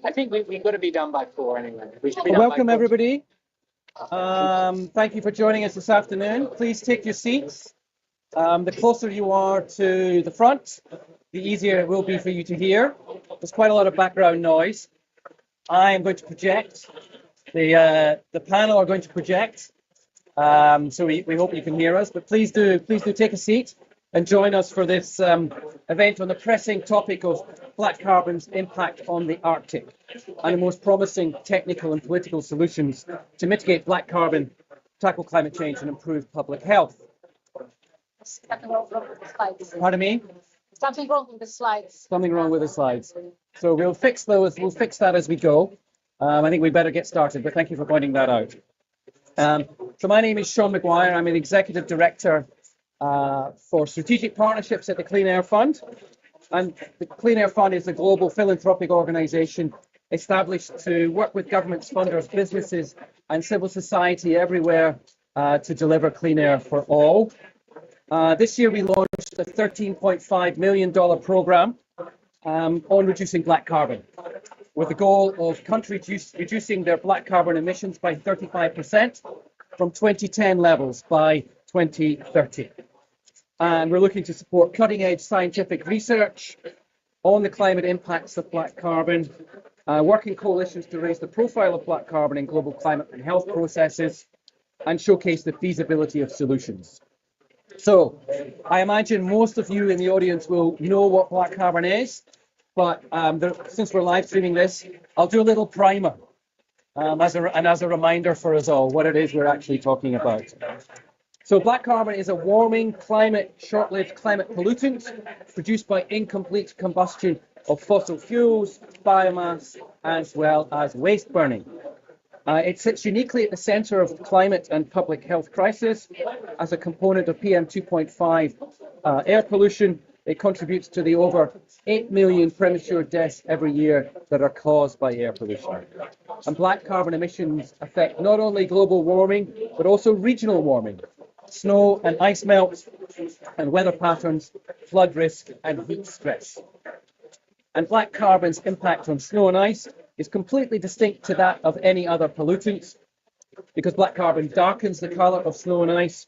I think we've got to be done by 4 anyway. We should be done Welcome, by 4. everybody. Thank you for joining us this afternoon. Please take your seats. The closer you are to the front, the easier it will be for you to hear. There's quite a lot of background noise. I am going to project. The panel are going to project. So we hope you can hear us. But please do take a seat and join us for this event on the pressing topic of black carbon's impact on the Arctic and the most promising technical and political solutions to mitigate black carbon, tackle climate change and improve public health. Something wrong with the slides. Pardon me? Something wrong with the slides. Something wrong with the slides. So we'll fix those. We'll fix that as we go. I think we better get started, but thank you for pointing that out. So my name is Sean McGuire. I'm an Executive Director for Strategic Partnerships at the Clean Air Fund. And the Clean Air Fund is a global philanthropic organisation established to work with governments, funders, businesses and civil society everywhere to deliver clean air for all. This year we launched a $13.5 million programme on reducing black carbon, with the goal of countries reducing their black carbon emissions by 35% from 2010 levels by 2030. And we're looking to support cutting-edge scientific research on the climate impacts of black carbon, working coalitions to raise the profile of black carbon in global climate and health processes, and showcase the feasibility of solutions. So I imagine most of you in the audience will know what black carbon is, but since we're live streaming this, I'll do a little primer as a reminder for us all what it is we're actually talking about. So black carbon is a warming, short-lived climate pollutant produced by incomplete combustion of fossil fuels, biomass, as well as waste burning. It sits uniquely at the centre of the climate and public health crisis. As a component of PM 2.5 air pollution, it contributes to the over 8 million premature deaths every year that are caused by air pollution. And black carbon emissions affect not only global warming, but also regional warming, snow and ice melt, and weather patterns, flood risk, and heat stress. And black carbon's impact on snow and ice is completely distinct to that of any other pollutants, because black carbon darkens the colour of snow and ice,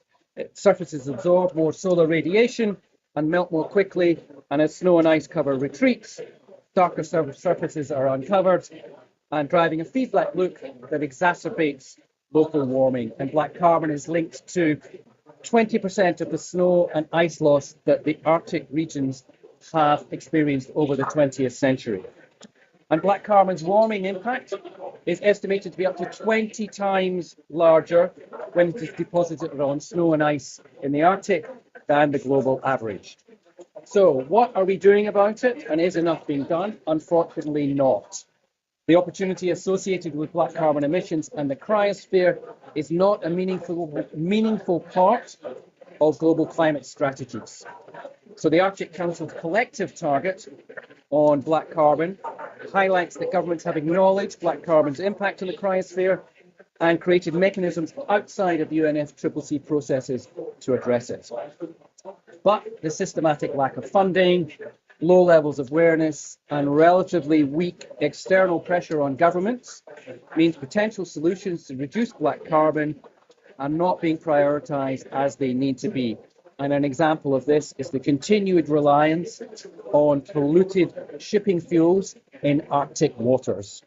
surfaces absorb more solar radiation and melt more quickly, and as snow and ice cover retreats, darker surfaces are uncovered, and driving a feedback loop that exacerbates local warming. And black carbon is linked to 20% of the snow and ice loss that the Arctic regions have experienced over the 20th century. And black carbon's warming impact is estimated to be up to 20 times larger when it is deposited on snow and ice in the Arctic than the global average. So what are we doing about it, and is enough being done? Unfortunately not. The opportunity associated with black carbon emissions and the cryosphere is not a meaningful part of global climate strategies. So the Arctic Council's collective target on black carbon highlights that governments have acknowledged black carbon's impact on the cryosphere and created mechanisms outside of UNFCCC processes to address it. But the systematic lack of funding, low levels of awareness and relatively weak external pressure on governments means potential solutions to reduce black carbon are not being prioritised as they need to be. And an example of this is the continued reliance on polluted shipping fuels in Arctic waters.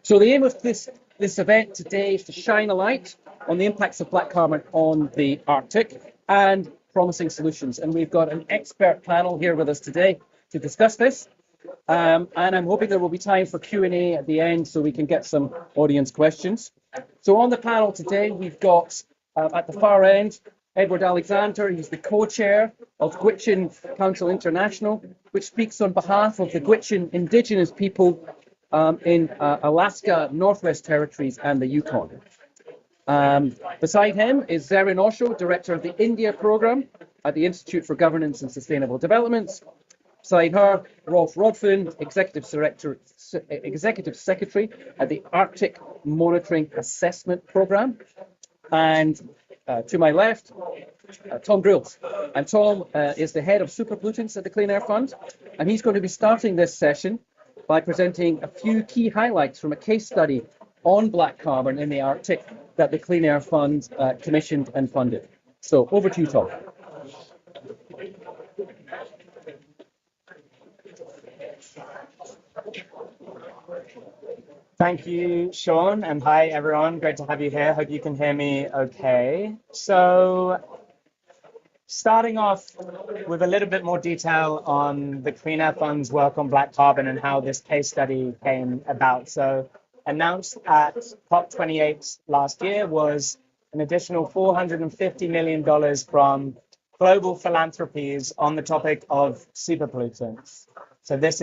So the aim of this event today is to shine a light on the impacts of black carbon on the Arctic and promising solutions. And we've got an expert panel here with us today to discuss this. And I'm hoping there will be time for Q&A at the end so we can get some audience questions. So on the panel today, we've got at the far end, Edward Alexander. He's the co-chair of Gwich'in Council International, which speaks on behalf of the Gwich'in Indigenous people in Alaska, Northwest Territories and the Yukon. Beside him is Zarin Osho, Director of the India Programme at the Institute for Governance and Sustainable Development. Beside her, Rolf Rodfin, Executive Secretary at the Arctic Monitoring Assessment Programme. And to my left, Tom Drills. And Tom is the head of superpollutants at the Clean Air Fund. And he's going to be starting this session by presenting a few key highlights from a case study on black carbon in the Arctic that the Clean Air Fund commissioned and funded. So over to you, Tom. Thank you, Sean, and hi, everyone. Great to have you here. Hope you can hear me okay. So starting off with a little bit more detail on the Clean Air Fund's work on black carbon and how this case study came about. So announced at COP28 last year was an additional $450 million from global philanthropies on the topic of superpollutants. So this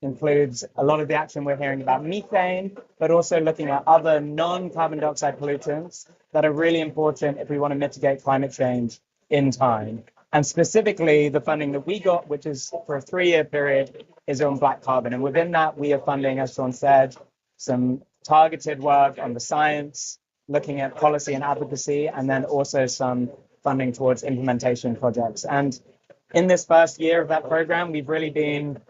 includes a lot of the action we're hearing about methane, but also looking at other non-carbon dioxide pollutants that are really important if we want to mitigate climate change in time. And specifically, the funding that we got, which is for a 3-year period, is on black carbon. And within that, we are funding, as Sean said, some targeted work on the science, looking at policy and advocacy, and then also some funding towards implementation projects. And in this first year of that program, we've really been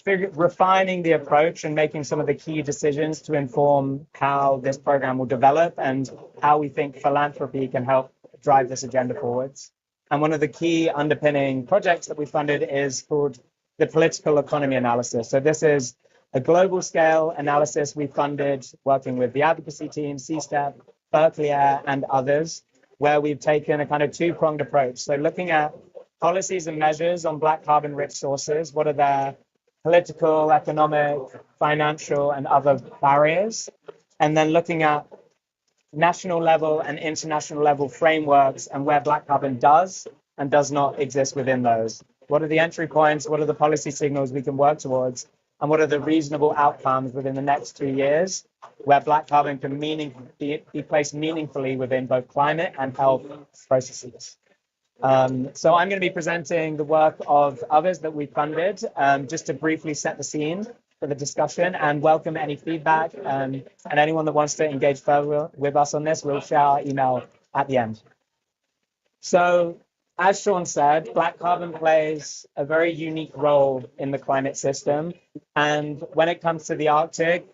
refining the approach and making some of the key decisions to inform how this program will develop and how we think philanthropy can help drive this agenda forwards. And one of the key underpinning projects that we funded is called the political economy analysis. So this is a global scale analysis we funded working with the advocacy team, CSTEP, Berkeley Air, and others, where we've taken a kind of two-pronged approach. So looking at policies and measures on black carbon rich sources, what are their political, economic, financial, and other barriers, and then looking at national level and international level frameworks and where black carbon does and does not exist within those. What are the entry points? What are the policy signals we can work towards? And what are the reasonable outcomes within the next 2 years where black carbon can be placed meaningfully within both climate and health processes? So I'm going to be presenting the work of others that we funded, just to briefly set the scene for the discussion and welcome any feedback, and anyone that wants to engage further with us on this, we'll share our email at the end. So as Sean said, black carbon plays a very unique role in the climate system. And when it comes to the Arctic,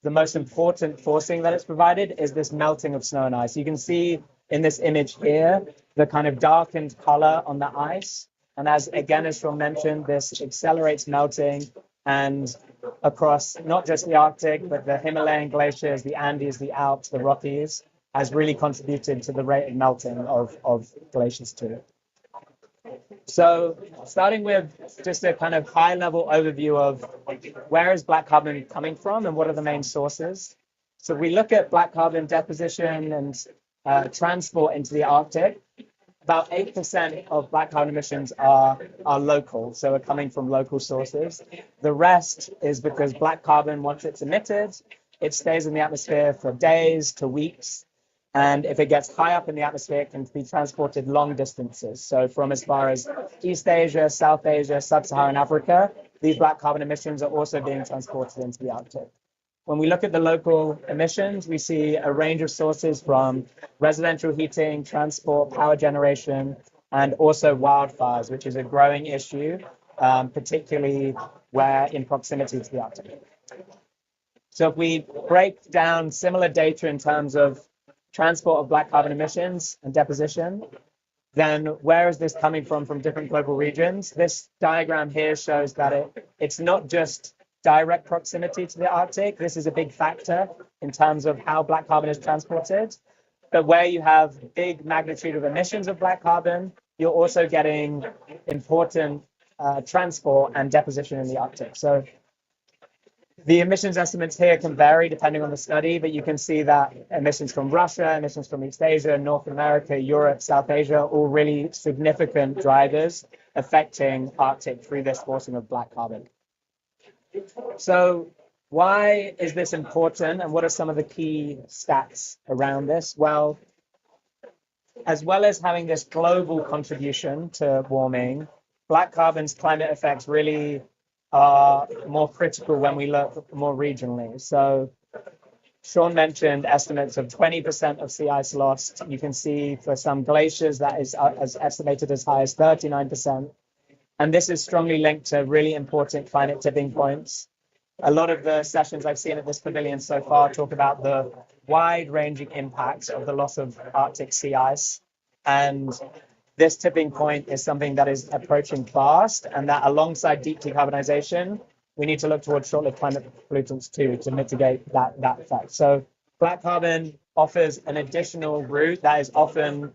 the most important forcing that it's provided is this melting of snow and ice. You can see in this image here, the kind of darkened color on the ice. And as Sean mentioned, this accelerates melting and across not just the Arctic, but the Himalayan glaciers, the Andes, the Alps, the Rockies, has really contributed to the rate of melting of glaciers too. So starting with just a kind of high level overview of where is black carbon coming from and what are the main sources. So we look at black carbon deposition and transport into the Arctic. About 8% of black carbon emissions are local, so are coming from local sources. The rest is because black carbon, once it's emitted, it stays in the atmosphere for days to weeks. And if it gets high up in the atmosphere, it can be transported long distances. So from as far as East Asia, South Asia, Sub-Saharan Africa, these black carbon emissions are also being transported into the Arctic. When we look at the local emissions, we see a range of sources from residential heating, transport, power generation, and also wildfires, which is a growing issue, particularly where in proximity to the Arctic. So if we break down similar data in terms of transport of black carbon emissions and deposition, then where is this coming from different global regions? This diagram here shows that it's not just direct proximity to the Arctic. This is a big factor in terms of how black carbon is transported. But where you have big magnitude of emissions of black carbon, you're also getting important transport and deposition in the Arctic. So the emissions estimates here can vary depending on the study, but you can see that emissions from Russia, emissions from East Asia, North America, Europe, South Asia, all really significant drivers affecting Arctic through this forcing of black carbon. So why is this important and what are some of the key stats around this? Well, as well as having this global contribution to warming, black carbon's climate effects really are more critical when we look more regionally. So Sean mentioned estimates of 20% of sea ice lost. You can see for some glaciers that is estimated as high as 39%. And this is strongly linked to really important climate tipping points. A lot of the sessions I've seen at this pavilion so far talk about the wide-ranging impacts of the loss of Arctic sea ice. And this tipping point is something that is approaching fast, and that alongside deep decarbonization, we need to look towards short-lived climate pollutants too to mitigate that effect. So black carbon offers an additional route that is often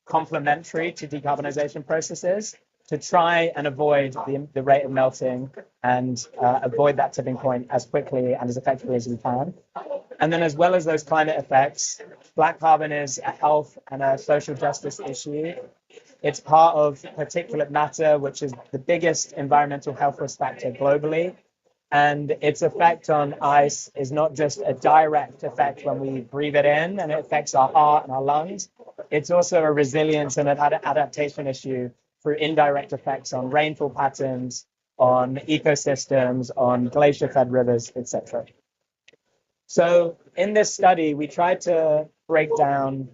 complementary to decarbonization processes to try and avoid the rate of melting and avoid that tipping point as quickly and as effectively as we can. And then as well as those climate effects, black carbon is a health and a social justice issue. It's part of particulate matter, which is the biggest environmental health risk factor globally. And its effect on ice is not just a direct effect when we breathe it in and it affects our heart and our lungs. It's also a resilience and an adaptation issue through indirect effects on rainfall patterns, on ecosystems, on glacier-fed rivers, etc. So in this study, we tried to break down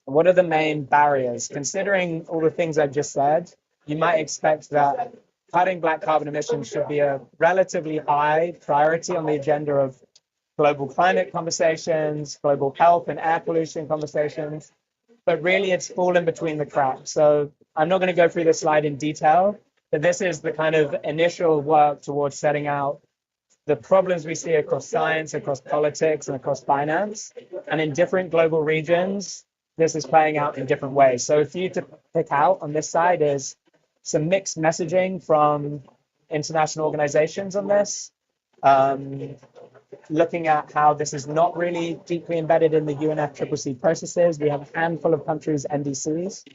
what are the main barriers. Considering all the things I've just said, you might expect that cutting black carbon emissions should be a relatively high priority on the agenda of global climate conversations, global health and air pollution conversations, but really it's fallen between the cracks. So I'm not going to go through this slide in detail, but this is the kind of initial work towards setting out the problems we see across science, across politics, and across finance. And in different global regions, this is playing out in different ways. So a few to pick out on this side is some mixed messaging from international organizations on this, looking at how this is not really deeply embedded in the UNFCCC processes. We have a handful of countries, NDCs,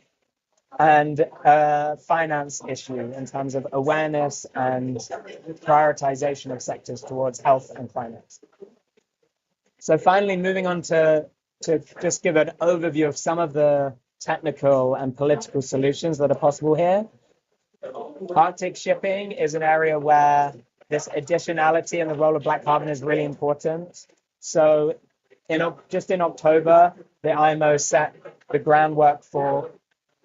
and a finance issue in terms of awareness and prioritization of sectors towards health and climate. So finally, moving on to just give an overview of some of the technical and political solutions that are possible here. Arctic shipping is an area where this additionality and the role of black carbon is really important. So just in October, the IMO set the groundwork for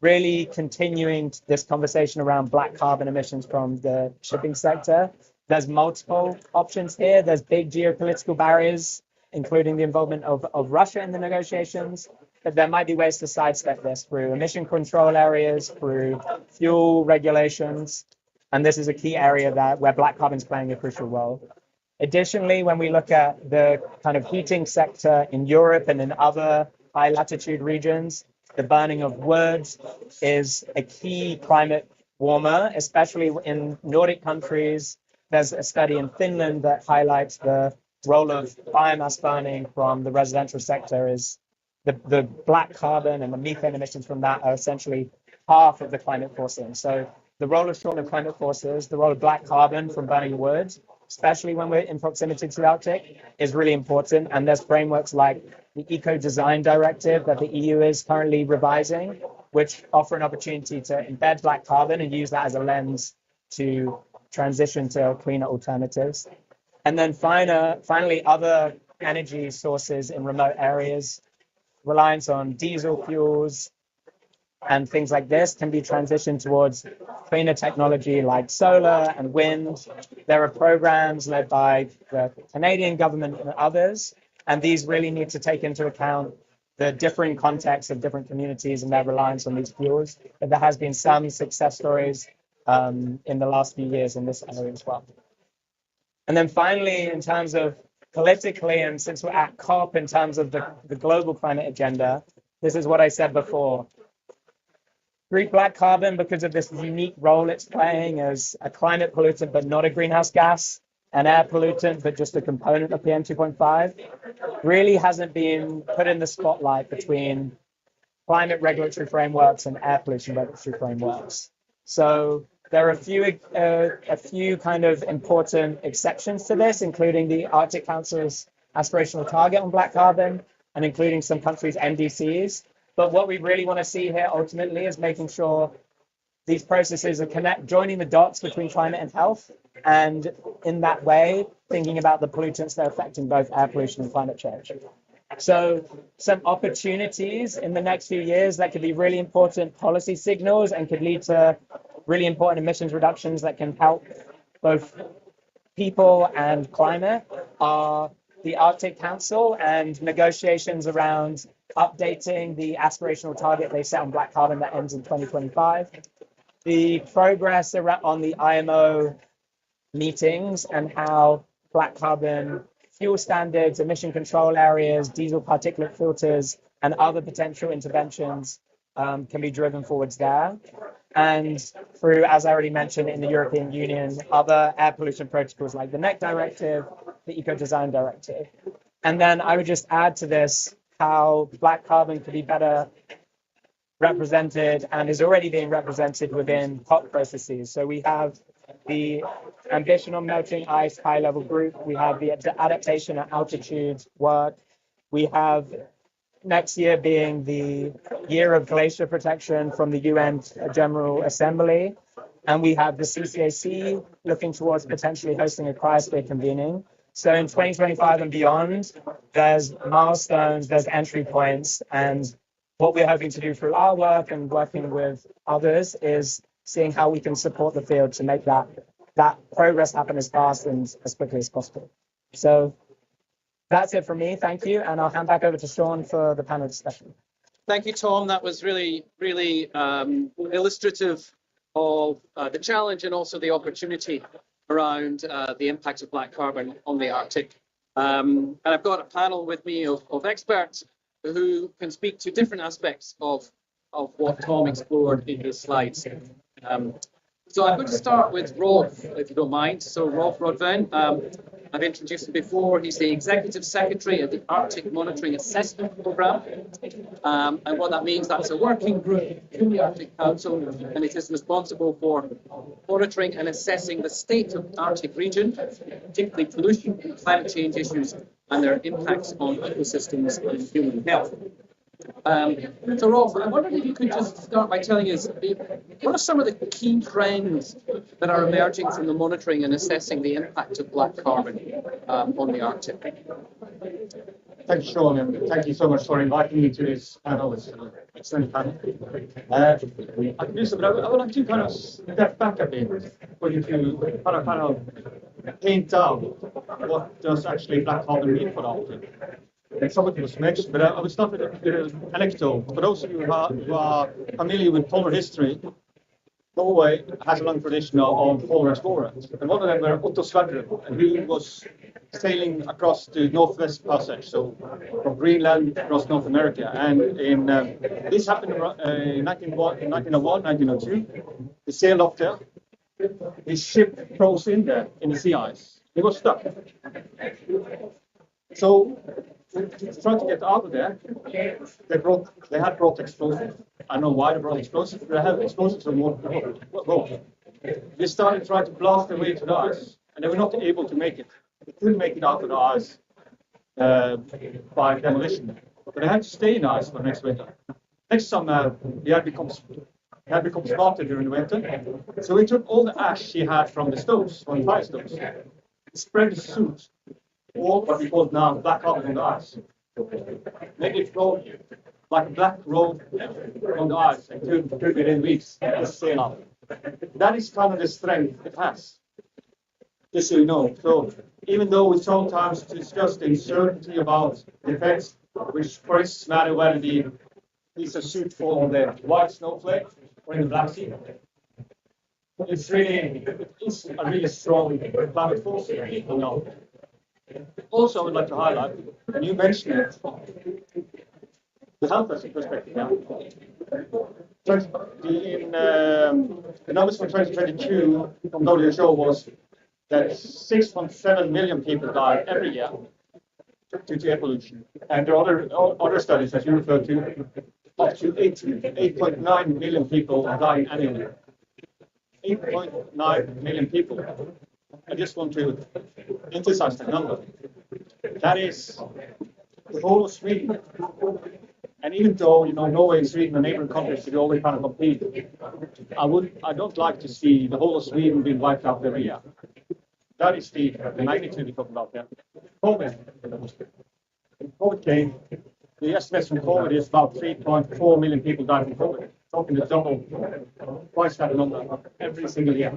really continuing this conversation around black carbon emissions from the shipping sector. There's multiple options here. There's big geopolitical barriers, including the involvement of Russia in the negotiations. But there might be ways to sidestep this through emission control areas, through fuel regulations. And this is a key area where black carbon is playing a crucial role. Additionally, when we look at the kind of heating sector in Europe and in other high latitude regions, the burning of wood is a key climate warmer, especially in Nordic countries. There's a study in Finland that highlights the role of biomass burning from the residential sector is the black carbon and the methane emissions from that are essentially half of the climate forcing. So the role of short-lived climate forces, the role of black carbon from burning wood, especially when we're in proximity to the Arctic, is really important. And there's frameworks like the Eco Design Directive that the EU is currently revising, which offer an opportunity to embed black carbon and use that as a lens to transition to cleaner alternatives. And then finally, other energy sources in remote areas, reliance on diesel fuels and things like this can be transitioned towards cleaner technology like solar and wind. There are programs led by the Canadian government and others, and these really need to take into account the differing contexts of different communities and their reliance on these fuels. But there has been some success stories in the last few years in this area as well. And then finally, in terms of politically, and since we're at COP in terms of the global climate agenda, this is what I said before. Greek black carbon, because of this unique role it's playing as a climate pollutant, but not a greenhouse gas, an air pollutant, but just a component of PM 2.5, really hasn't been put in the spotlight between climate regulatory frameworks and air pollution regulatory frameworks. So there are a few kind of important exceptions to this, including the Arctic Council's aspirational target on black carbon and including some countries' NDCs. But what we really want to see here ultimately is making sure these processes are joining the dots between climate and health, and in that way, thinking about the pollutants that are affecting both air pollution and climate change. So some opportunities in the next few years that could be really important policy signals and could lead to really important emissions reductions that can help both people and climate are the Arctic Council and negotiations around updating the aspirational target they set on black carbon that ends in 2025. The progress on the IMO meetings and how black carbon fuel standards, emission control areas, diesel particulate filters, and other potential interventions can be driven forwards there. And through, as I already mentioned, in the European Union, other air pollution protocols like the NEC Directive, the Eco Design Directive. And then I would just add to this how black carbon could be better represented and is already being represented within COP processes. So we have the ambition on melting ice high level group, we have the adaptation at altitude work, we have next year being the year of glacier protection from the UN General Assembly, and we have the CCAC looking towards potentially hosting a cryosphere convening. So in 2025 and beyond, there's milestones, there's entry points, and what we're hoping to do through our work and working with others is seeing how we can support the field to make that progress happen as fast and as quickly as possible. So that's it from me. Thank you. And I'll hand back over to Sean for the panel discussion. Thank you, Tom. That was really illustrative of the challenge and also the opportunity around the impact of black carbon on the Arctic. And I've got a panel with me of experts who can speak to different aspects of what Tom explored in his slides. So I'm going to start with Rolf, if you don't mind. So Rolf Rodven, I've introduced him before. He's the Executive Secretary of the Arctic Monitoring Assessment Programme. And what that means, that's a working group in the Arctic Council, and it is responsible for monitoring and assessing the state of the Arctic region, particularly pollution and climate change issues and their impacts on ecosystems and human health. So Rolf, I wondered if you could just start by telling us what are some of the key trends that are emerging from the monitoring and assessing the impact of black carbon on the Arctic? Thank you, Sean, and thank you so much for inviting me to this panel. It's an excellent panel. I can do so, but I would like to kind of step back a bit for you to kind of paint out what does actually black carbon mean for the Arctic. And some of it was mentioned, but I would start with an anecdote. For those of you who are familiar with polar history, Norway has a long tradition of polar explorers. And one of them were Otto Sverdrup, and he was sailing across the Northwest Passage, so from Greenland across North America. And this happened in 1901, 1902. He sailed up there. His ship froze in there in the sea ice. He was stuck. So trying to get out of there, they had brought explosives. I don't know why they brought explosives, but they had explosives on board. They started trying to blast their way to the ice, and they were not able to make it. They couldn't make it out of the ice by demolition. But they had to stay in the ice for next winter. Next summer, he had become smarter during the winter. So he took all the ash he had from the stoves, from the fire stoves, spread the soot, or what we call now black carbon on the ice. Made it flow like a black road on the ice and could within weeks just sail out. That is kind of the strength it has. Just so you know. So even though we sometimes discuss the uncertainty about the effects, which for instance matter whether the piece of soot fall on the white snowflake or in the Black Sea, it's a really strong climate force, you know. Also, I would like to highlight, and you mentioned it, the health perspective now. The numbers for 2022 from WHO was that 6.7 million people die every year due to air pollution. And there are other studies, as you referred to, up to 8.9 million people dying annually. 8.9 million people. I just want to emphasize that number. That is the whole of Sweden. And even though Norway and Sweden are neighboring countries, they always kind of compete. I don't like to see the whole of Sweden being wiped out every year. That is the magnitude we talk about there. COVID. COVID came. The estimates from COVID is about 3.4 million people died from COVID. talking to double, twice that number every single year.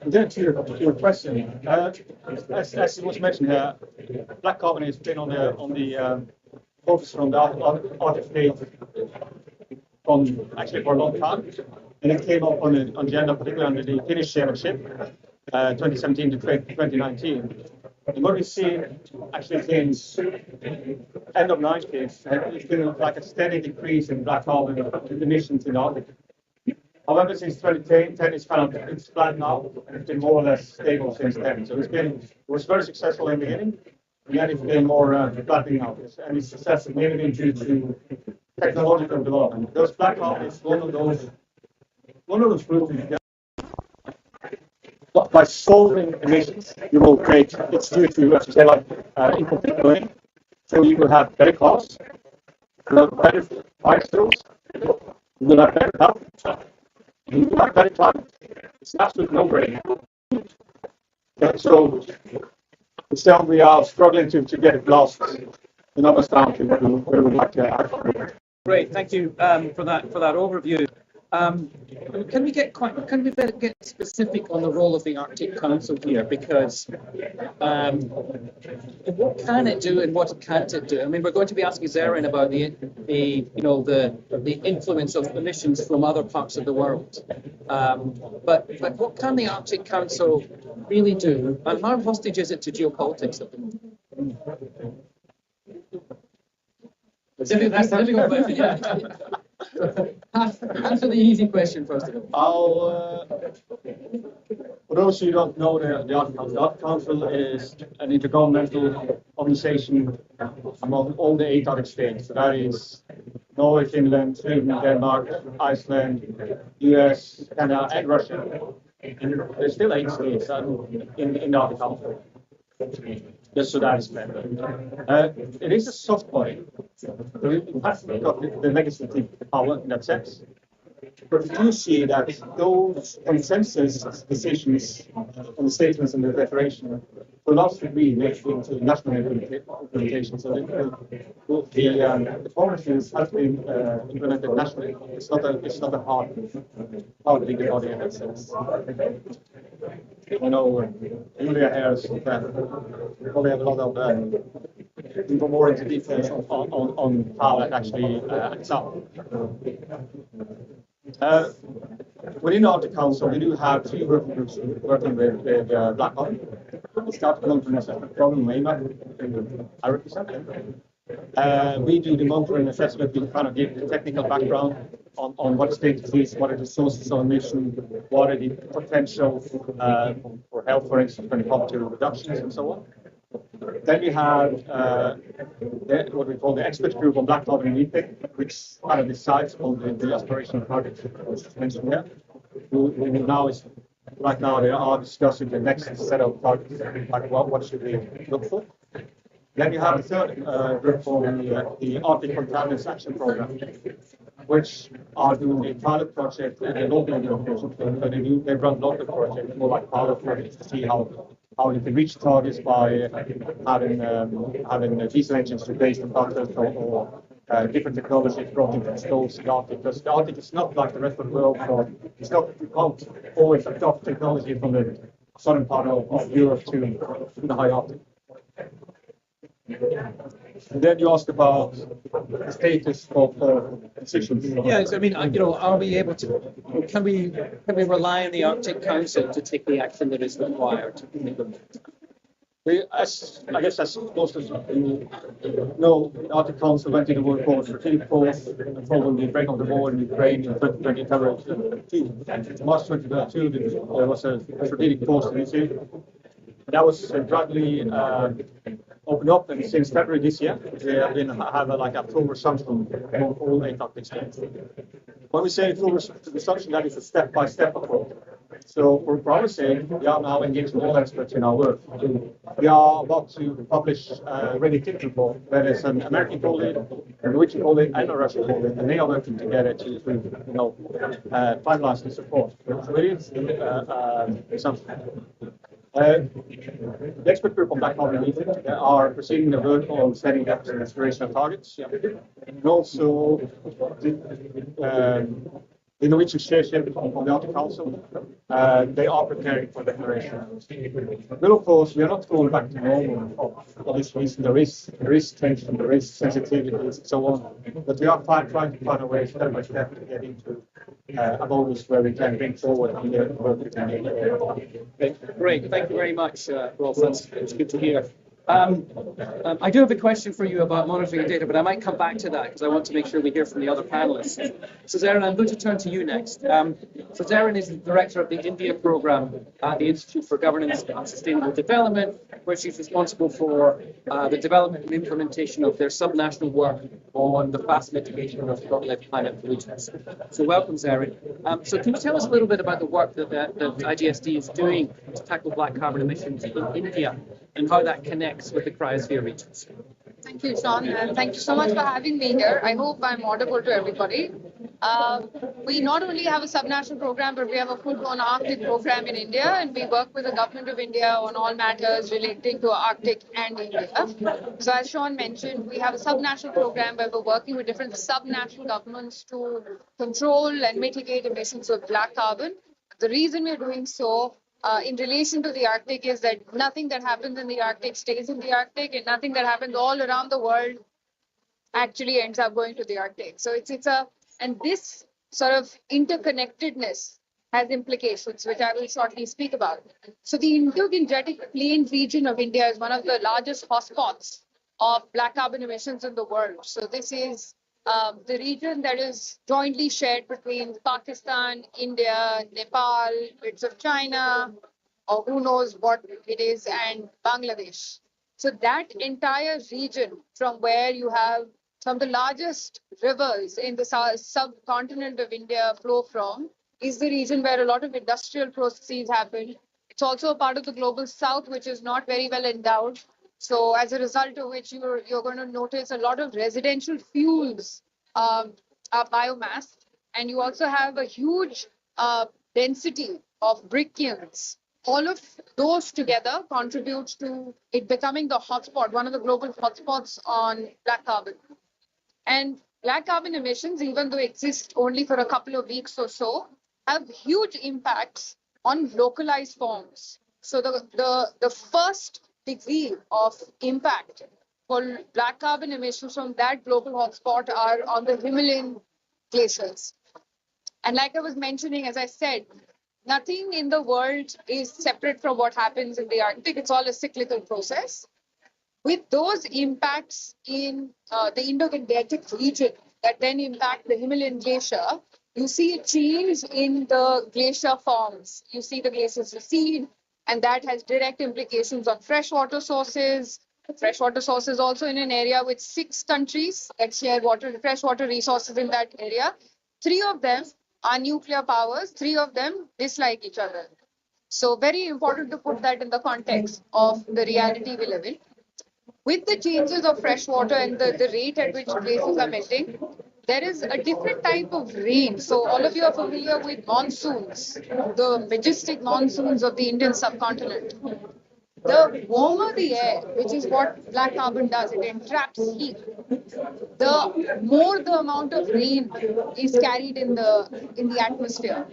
And then to your question, as it was mentioned here, black carbon has been on the focus from the Arctic state actually for a long time, and it came up on the agenda, particularly under the Finnish chairmanship, 2017 to 2019. And what we see actually since end of 90s, it's been like a steady decrease in black carbon emissions in the Arctic. However, since 2010, it's flattened out, and it's been more or less stable since then. So it was very successful in the beginning, and then it's been more flattening out. And its success has mainly been due to technological development. Those black carbon is one of those routes you get. By solving emissions, you will create, it's due to, as you say, like incomplete learning. So you will have better costs, you will have better fire skills, you will have better health, you will have better climate. It's an absolute no-brainer. So still we are struggling to get it lost and understand where we would like to act. Great, thank you for that overview. Can we get specific on the role of the Arctic Council here? Because what can it do and what can't it do? I mean, we're going to be asking Zarin about the influence of emissions from other parts of the world. But what can the Arctic Council really do? And how hostage is it to geopolitics at the moment? That's difficult question, yeah. Answer the easy question first of all. For those who don't know, the Arctic Council is an intergovernmental organization among all the 8 Arctic states. So that is Norway, Finland, Sweden, Denmark, Iceland, US, Canada, and Russia. And there's still 8 states in the Arctic Council. Just so that is clear. It is a soft body. So it hasn't got the legislative power in that sense. But we do see that those consensus decisions on the statements and the declaration will not be made into national implementation. So the policies have been implemented nationally. It's not a hard legal body in that sense. You know, Julia Harris probably have a lot of go more into details on how it actually acts up. Within the Arctic Council, we do have 2 working groups working with black carbon. We start the monitoring assessment program, I represent them. We do the monitoring assessment. We kind of give the technical background on what status is, what are the sources of emission, what are the potential for health, for instance, when it comes to reductions and so on. Then we have what we call the expert group on black carbon and methane, which kind of decides on the aspirational targets, which is mentioned here. Right now they are discussing the next set of targets, like what should we look for. Then you have a third group for the Arctic Contaminants Action Program, which are doing the pilot project and the local implementation. They run local projects, more like pilot projects, to see how you can reach targets by having diesel engines replaced in buses or different technologies brought into the stores in the Arctic. Because the Arctic is not like the rest of the world, so it's not, you can't always adopt technology from the southern part of Europe to the high Arctic. And then you asked about the status of decisions. Yes, I mean, are we able to? Can we rely on the Arctic Council to take the action that is required? I guess as most of you know, the Arctic Council went into what we call a strategic pause following the break of the war in Ukraine in 2022. March 2022, there was a strategic pause in this year. That was gradually opened up, and since February this year, we have a full resumption among all 8 Arctic states. When we say full resumption, that is a step-by-step approach. So for our sake, we are now engaging all experts in our work. We are about to publish a radioactivity report. There is an American colleague, a Norwegian colleague, and a Russian colleague, and they are working together to finalize this report. So it is resumption. The expert group on black carbon methane, they are proceeding the work on setting up some aspirational targets. And also the Norwegian chairship on the Arctic Council, they are preparing for declaration. But of course, we are not going back to normal for this reason. There is tension, there is sensitivities, and so on. But we are trying to find a way step by step to get into a bonus where we can bring forward the work we can do. Great, thank you very much, Rolf. That's good to hear. I do have a question for you about monitoring data, but I might come back to that because I want to make sure we hear from the other panelists. So Zarin, I'm going to turn to you next. So Zarin is the director of the India program at the Institute for Governance and Sustainable Development, where she's responsible for the development and implementation of their subnational work on the fast mitigation of short-lived climate pollutants. So welcome, Zarin. So can you tell us a little bit about the work that IGSD is doing to tackle black carbon emissions in India and how that connects with the cryosphere regions? Thank you, Sean, and thank you so much for having me here. I hope I'm audible to everybody. We not only have a subnational program, but we have a full-blown Arctic program in India, and we work with the government of India on all matters relating to Arctic and India. So as Sean mentioned, we have a subnational program where we're working with different subnational governments to control and mitigate emissions of black carbon. The reason we're doing so in relation to the Arctic is that nothing that happens in the Arctic stays in the Arctic, and nothing that happens all around the world actually ends up going to the Arctic. So and this sort of interconnectedness has implications, which I will shortly speak about. So the Indo-Gangetic Plain region of India is one of the largest hotspots of black carbon emissions in the world. So this is the region that is jointly shared between Pakistan, India, Nepal, bits of China, or who knows what it is, and Bangladesh. So that entire region, from where you have some of the largest rivers in the subcontinent of India flow from, is the region where a lot of industrial processes happen. It's also a part of the global south, which is not very well endowed. So as a result of which you're going to notice a lot of residential fuels are biomass. And you also have a huge density of brick kilns. All of those together contribute to it becoming the hotspot, one of the global hotspots on black carbon. And black carbon emissions, even though exist only for a couple of weeks or so, have huge impacts on localized forms. So the first degree of impact for black carbon emissions from that global hotspot are on the Himalayan glaciers. And like I was mentioning, as I said, nothing in the world is separate from what happens in the Arctic. It's all a cyclical process. With those impacts in the Indo-Gangetic region that then impact the Himalayan glacier, you see a change in the glacier forms. You see the glaciers recede, and that has direct implications on freshwater sources. Freshwater sources also in an area with 6 countries that share freshwater resources in that area. 3 of them are nuclear powers. 3 of them dislike each other. So very important to put that in the context of the reality we live in. With the changes of freshwater and the rate at which glaciers are melting, there is a different type of rain. So all of you are familiar with monsoons, the majestic monsoons of the Indian subcontinent. The warmer the air, which is what black carbon does, it entraps heat, the more the amount of rain is carried in the atmosphere.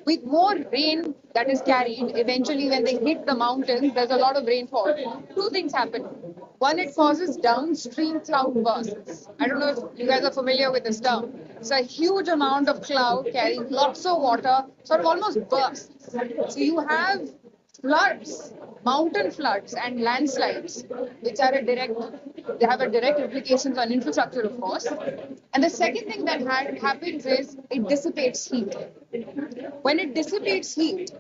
With more rain that is carried, eventually when they hit the mountains, there's a lot of rainfall. 2 things happen. One, it causes downstream cloud bursts. I don't know if you guys are familiar with this term. It's a huge amount of cloud carrying lots of water, sort of almost bursts. So you have floods, mountain floods and landslides, which are they have a direct implications on infrastructure, of course. And the second thing that happens is it dissipates heat. When it dissipates heat,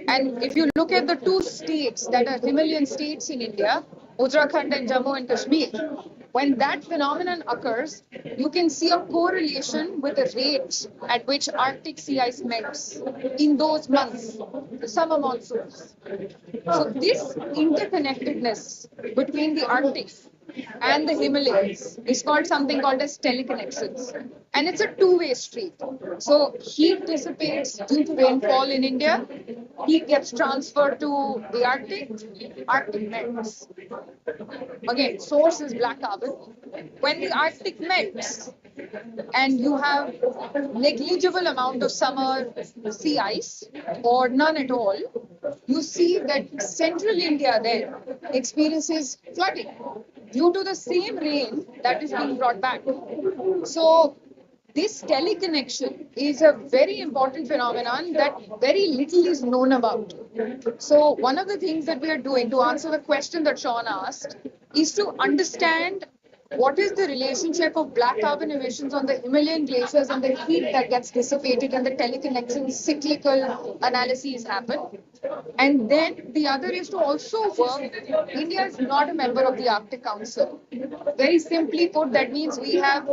and if you look at the 2 states that are Himalayan states in India, Uttarakhand and Jammu and Kashmir, when that phenomenon occurs, you can see a correlation with the rate at which Arctic sea ice melts in those months, the summer monsoons. So this interconnectedness between the Arctic and the Himalayas is called something called as teleconnections. And it's a two-way street. So heat dissipates due to rainfall in India. Heat gets transferred to the Arctic melts. Again, source is black carbon. When the Arctic melts and you have negligible amount of summer sea ice or none at all, you see that central India then experiences flooding due to the same rain that is being brought back. So this teleconnection is a very important phenomenon that very little is known about. So one of the things that we are doing to answer the question that Sean asked is to understand what is the relationship of black carbon emissions on the Himalayan glaciers and the heat that gets dissipated and the teleconnection cyclical analyses happen. And then the other is to also work. India is not a member of the Arctic Council. Very simply put, that means we have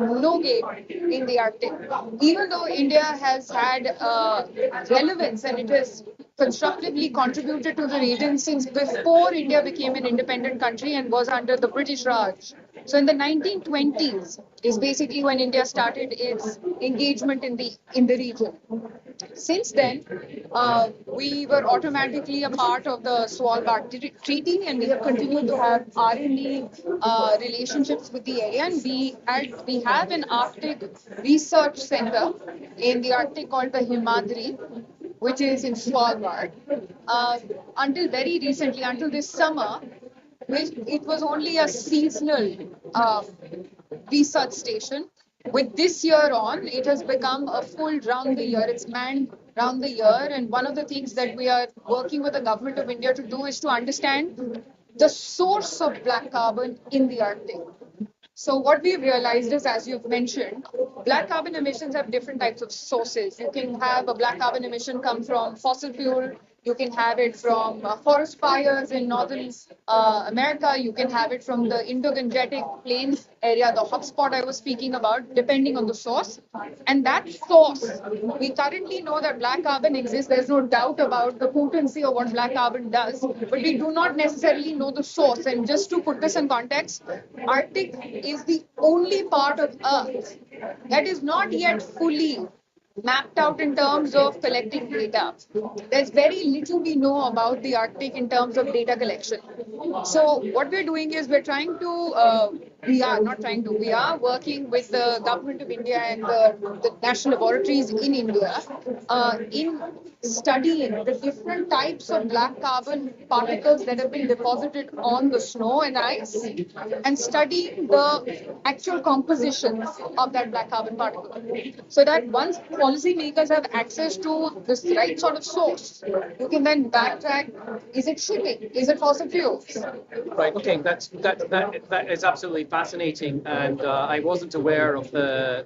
no game in the Arctic. Even though India has had relevance and it has constructively contributed to the region since before India became an independent country and was under the British Raj. So in the 1920s is basically when India started its engagement in the region. Since then, we were automatically a part of the Svalbard Treaty, and we have continued to have R&D relationships with the area. And we have an Arctic research center in the Arctic called the Himadri, which is in Svalbard. Until very recently, until this summer, it was only a seasonal research station. With this year on, it has become a full round the year. It's manned round the year. And one of the things that we are working with the government of India to do is to understand the source of black carbon in the Arctic. So what we've realized is, as you've mentioned, black carbon emissions have different types of sources. You can have a black carbon emission come from fossil fuel. You can have it from forest fires in northern America. You can have it from the Indo-Gangetic Plains area, the hotspot I was speaking about, depending on the source. And that source, we currently know that black carbon exists. There's no doubt about the potency of what black carbon does, but we do not necessarily know the source. And just to put this in context, Arctic is the only part of Earth that is not yet fully mapped out in terms of collecting data. There's very little we know about the Arctic in terms of data collection. So what we're doing is we are working with the government of India and the national laboratories in India in studying the different types of black carbon particles that have been deposited on the snow and ice, and studying the actual composition of that black carbon particle. So that once policymakers have access to this right sort of source, you can then backtrack, is it shipping? Is it fossil fuels? Right. Okay. That is absolutely fascinating, and I wasn't aware of the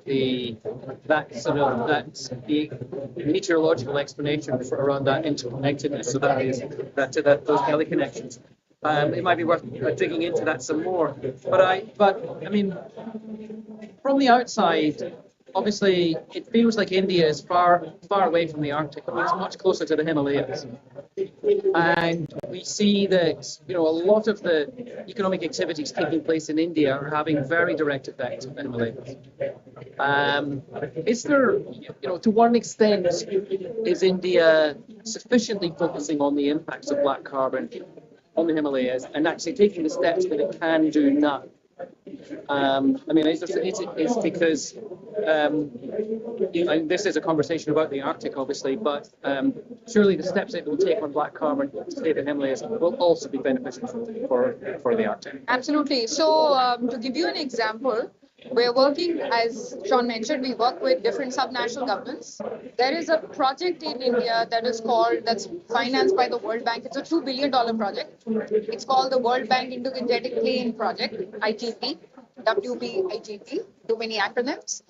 meteorological explanation around that interconnectedness. So those teleconnections. It might be worth digging into that some more. But I mean, from the outside, obviously, it feels like India is far away from the Arctic. I mean, it's much closer to the Himalayas. And we see that, a lot of the economic activities taking place in India are having very direct effects on the Himalayas. Is there, to what extent is India sufficiently focusing on the impacts of black carbon on the Himalayas and actually taking the steps that it can do now? I mean, it's because this is a conversation about the Arctic, obviously, but surely the steps it will take on black carbon to save the Himalayas will also be beneficial for the Arctic. Absolutely. So to give you an example, we're working, as Sean mentioned, we work with different subnational governments. There is a project in India that's financed by the World Bank. It's a $2 billion project. It's called the World Bank Indo-Gangetic Plain Project, IGP, WBIGP, too many acronyms.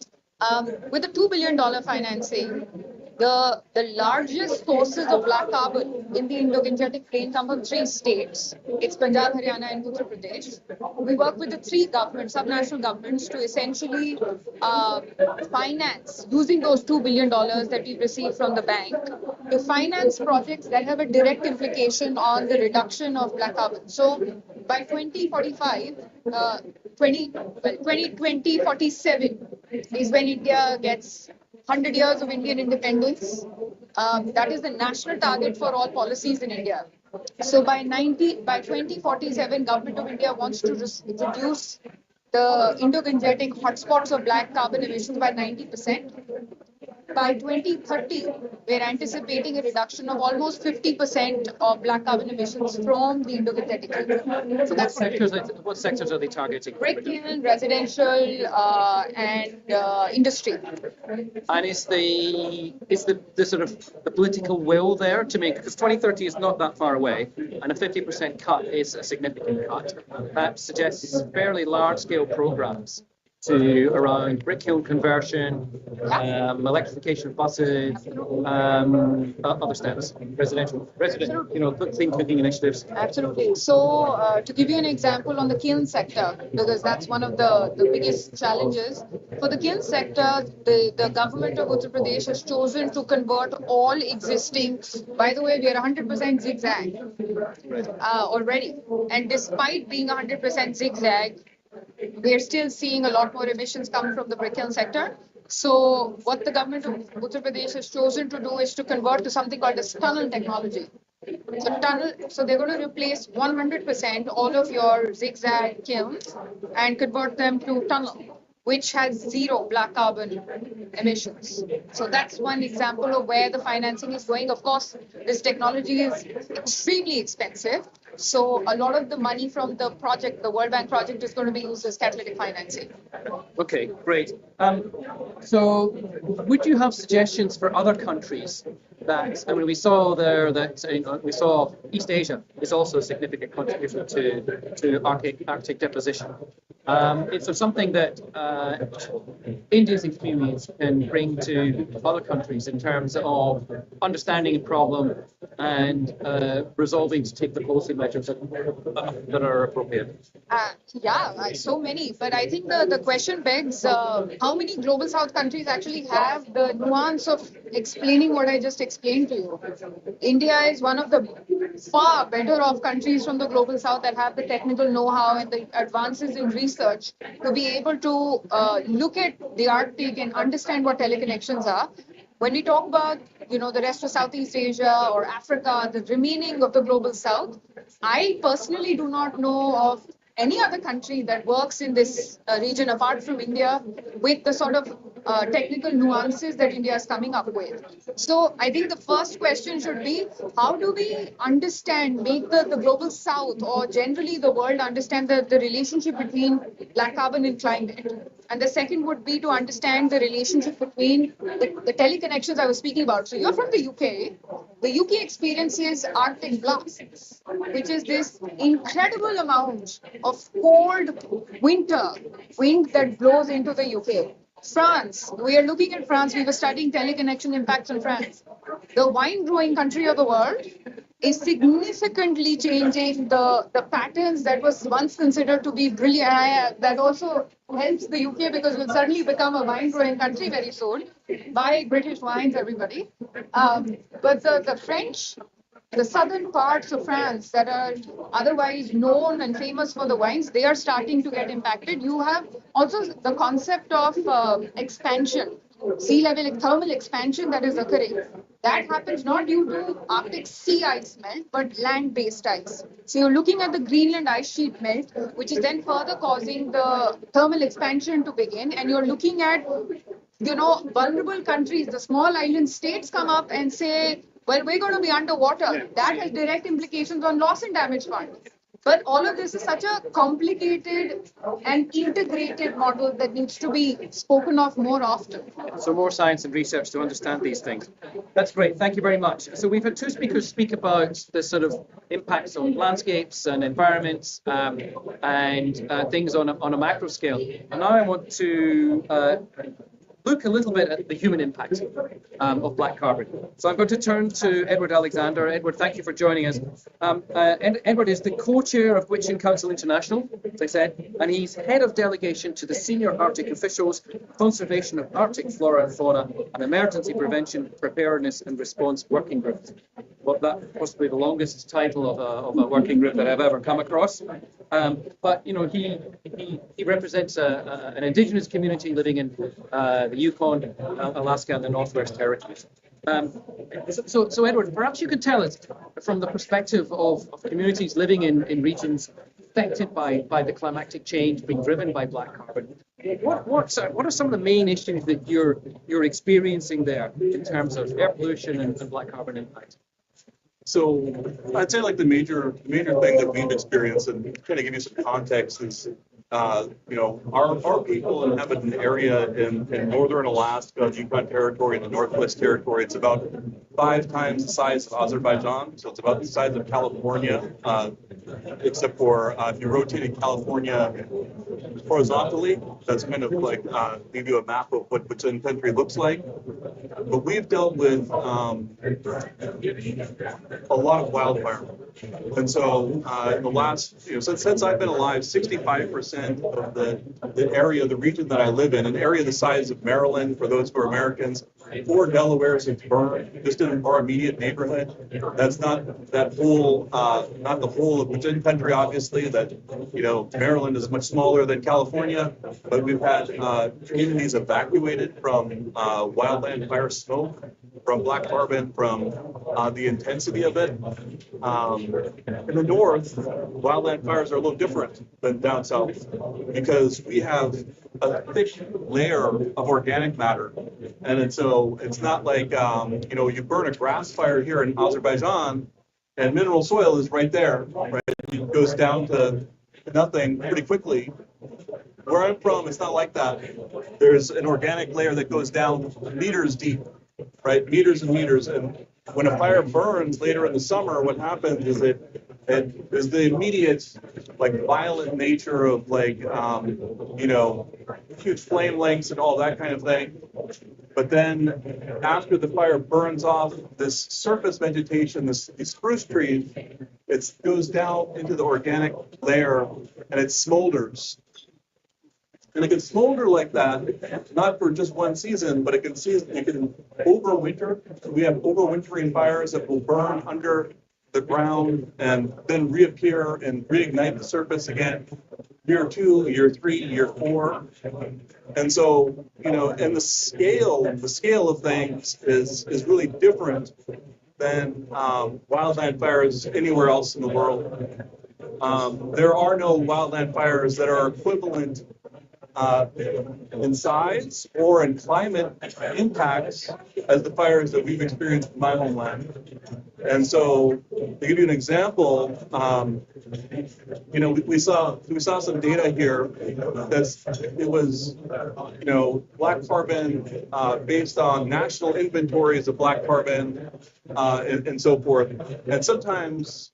With the $2 billion financing, The largest sources of black carbon in the Indo-Gangetic Plain come from three states. It's Punjab, Haryana, and Uttar Pradesh. We work with the three governments, subnational governments, to essentially finance, using those $2 billion that we receive from the bank, to finance projects that have a direct implication on the reduction of black carbon. So by 2045, 2047 is when India gets 100 years of Indian independence. That is the national target for all policies in India. So by 2047, Government of India wants to reduce the Indo-Gangetic hotspots of black carbon emissions by 90%. By 2030, we're anticipating a reduction of almost 50% of black carbon emissions from the Indo-Gangetic region. So that's What sectors are they targeting? brick kiln, residential, and industry. And is the sort of the political will there to make, because 2030 is not that far away, and a 50% cut is a significant cut. That suggests fairly large scale programs to around brick kiln conversion, electrification of buses, other steps, resident, clean cooking initiatives. Absolutely. So to give you an example on the kiln sector, because that's one of the biggest challenges. For the kiln sector, the government of Uttar Pradesh has chosen to convert all existing, by the way, we are 100% zigzag already. And despite being 100% zigzag, we're still seeing a lot more emissions come from the brick kiln sector. So what the government of Uttar Pradesh has chosen to do is to convert to something called as tunnel technology. So they're going to replace 100% all of your zigzag kilns and convert them to tunnel, which has zero black carbon emissions. So that's one example of where the financing is going. Of course, this technology is extremely expensive. So a lot of the money from the project, the World Bank project, is going to be used as catalytic financing. Okay, great. So would you have suggestions for other countries that, I mean, we saw there that, we saw East Asia is also a significant contributor to Arctic deposition. Is there something that India's experience can bring to other countries in terms of understanding a problem and resolving to take the policy measures that are appropriate? So many. But I think the question begs, how many Global South countries actually have the nuance of explaining what I just explained to you? India is one of the far better off countries from the Global South that have the technical know-how and the advances in research to be able to look at the Arctic and understand what teleconnections are. When we talk about, the rest of Southeast Asia or Africa, the remaining of the Global South, I personally do not know of any other country that works in this region apart from India with the sort of technical nuances that India is coming up with. So I think the first question should be, how do we understand, make the Global South or generally the world understand the relationship between black carbon and climate? And the second would be to understand the relationship between the teleconnections I was speaking about. So you're from the UK. The UK experiences Arctic blasts, which is this incredible amount of cold winter wind that blows into the UK. France, we are looking at France. We were studying teleconnection impacts on France. The wine growing country of the world is significantly changing the patterns that was once considered to be brilliant. That also helps the UK because we'll suddenly become a wine growing country very soon. Buy British wines, everybody. But the French, the southern parts of France that are otherwise known and famous for the wines, they are starting to get impacted. You have also the concept of expansion, sea level thermal expansion that is occurring. That happens not due to Arctic sea ice melt, but land-based ice. So you're looking at the Greenland ice sheet melt, which is then further causing the thermal expansion to begin. And you're looking at, vulnerable countries, the small island states come up and say, well, we're going to be underwater. That has direct implications on loss and damage fund. But all of this is such a complicated and integrated model that needs to be spoken of more often. So more science and research to understand these things. That's great. Thank you very much. So we've had two speakers speak about the sort of impacts on landscapes and environments and things on a macro scale. And now I want to look a little bit at the human impact of black carbon. So I'm going to turn to Edward Alexander. Edward, thank you for joining us. Edward is the co-chair of Witchin Council International, as I said, and he's head of delegation to the Senior Arctic Officials, Conservation of Arctic Flora and Fauna, and Emergency Prevention, Preparedness and Response Working Group. Well, that's possibly the longest title of a working group that I've ever come across. But you know, he represents an Indigenous community living in the Yukon, Alaska, and the Northwest Territories. So Edward, perhaps you could tell us from the perspective of communities living in regions affected by the climatic change being driven by black carbon. What are some of the main issues that you're experiencing there in terms of air pollution and black carbon impact? So I'd say like the major thing that we've experienced, and kind of give you some context, is you know, our people inhabit an area in northern Alaska, Yukon Territory, and the Northwest Territory. It's about 5 times the size of Azerbaijan, so it's about the size of California, except for if you rotated California horizontally, that's kind of like give you a map of what Witchin country looks like. But we've dealt with a lot of wildfire. And so the last, you know, since I've been alive, 65% of the area, the region that I live in, an area the size of Maryland, for those who are Americans, 4 Delawares have burned just in our immediate neighborhood. That's not that whole, not the whole of Witchin country, obviously, that, you know, Maryland is much smaller than California, but we've had communities evacuated from wildland fire smoke, from black carbon, from the intensity of it. In the north, wildland fires are a little different than down south because we have a thick layer of organic matter. And so it's not like, you know, you burn a grass fire here in Azerbaijan and mineral soil is right there, right? It goes down to nothing pretty quickly. Where I'm from, it's not like that. There's an organic layer that goes down meters deep, right? Meters and meters. And when a fire burns later in the summer, what happens is there's the immediate, like, violent nature of, like, you know, huge flame lengths and all that kind of thing. But then after the fire burns off this surface vegetation, these spruce trees, it goes down into the organic layer and it smolders. And it can smolder like that, not for just one season, but it can overwinter. We have overwintering fires that will burn under the ground and then reappear and reignite the surface again. Year 2, year 3, year 4. And so, you know, and the scale of things is really different than wildland fires anywhere else in the world. There are no wildland fires that are equivalent in size or in climate impacts as the fires that we've experienced in my homeland. And so, to give you an example, you know, we saw some data here it was, you know, black carbon based on national inventories of black carbon and so forth. And sometimes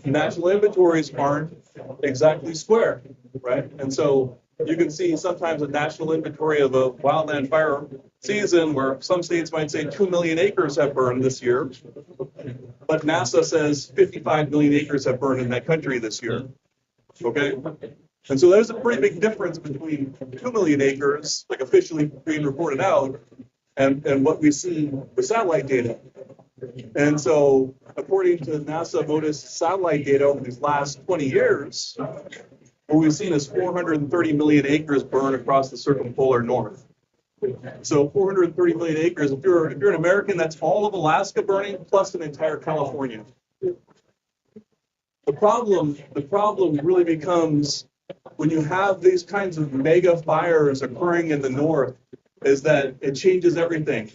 national inventories aren't exactly square, right? And so you can see sometimes a national inventory of a wildland fire season where some states might say 2 million acres have burned this year, but NASA says 55 million acres have burned in that country this year, okay? And so there's a pretty big difference between 2 million acres, like officially being reported out, and what we see with satellite data. And so according to NASA MODIS satellite data over these last 20 years, what we've seen is 430 million acres burn across the circumpolar north. So 430 million acres, if you're an American, that's all of Alaska burning plus an entire California. The problem really becomes when you have these kinds of mega fires occurring in the north, is that it changes everything.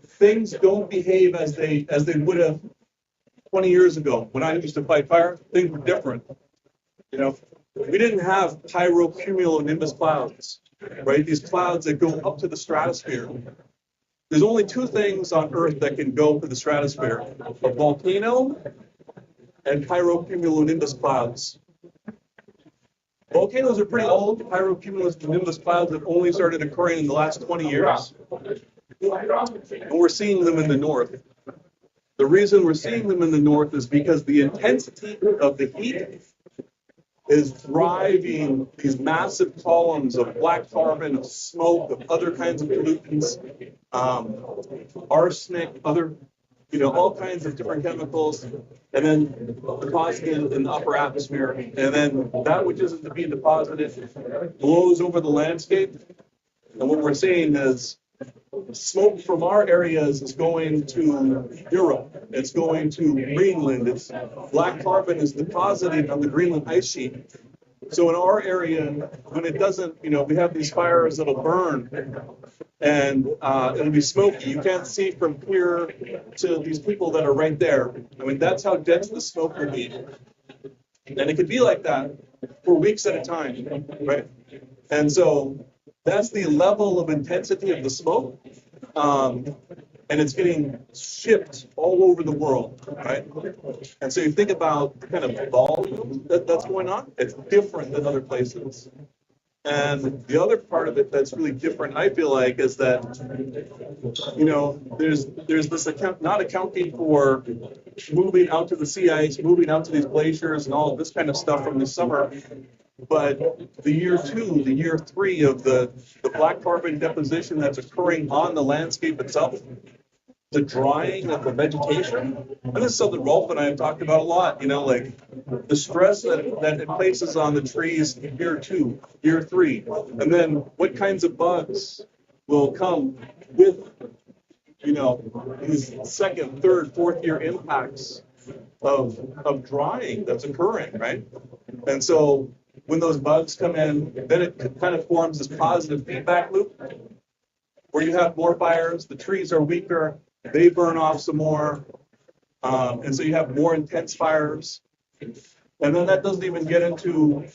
Things don't behave as they would have 20 years ago. When I used to fight fire, things were different. You know, we didn't have pyrocumulonimbus clouds, right? These clouds that go up to the stratosphere. There's only 2 things on Earth that can go to the stratosphere: a volcano and pyrocumulonimbus clouds. Volcanoes are pretty old. Pyrocumulus and nimbus clouds have only started occurring in the last 20 years. And we're seeing them in the north. The reason we're seeing them in the north is because the intensity of the heat is driving these massive columns of black carbon, of smoke, of other kinds of pollutants, arsenic, other, all kinds of different chemicals, and then deposited in the upper atmosphere. And then that which isn't being deposited blows over the landscape. And what we're seeing is smoke from our areas is going to Europe. It's going to Greenland. Black carbon is deposited on the Greenland ice sheet. So in our area, when it doesn't, we have these fires that'll burn and it'll be smoky. You can't see from here to these people that are right there. I mean, that's how dense the smoke will be. And it could be like that for weeks at a time, right? And so that's the level of intensity of the smoke. And it's getting shipped all over the world, right? And so you think about the kind of volume that's going on, it's different than other places. And the other part of it that's really different, I feel like, is that, there's this not accounting for moving out to the sea ice, moving out to these glaciers and all of this kind of stuff from the summer. But the year 2, the year 3 of the black carbon deposition that's occurring on the landscape itself, the drying of the vegetation, and this is something Rolf and I have talked about a lot, like the stress that it places on the trees in year 2, year 3, and then what kinds of bugs will come with, these second, third, fourth year impacts of drying that's occurring, right? And so when those bugs come in, then it kind of forms this positive feedback loop where you have more fires, the trees are weaker, they burn off some more, and so you have more intense fires. And then that doesn't even get into,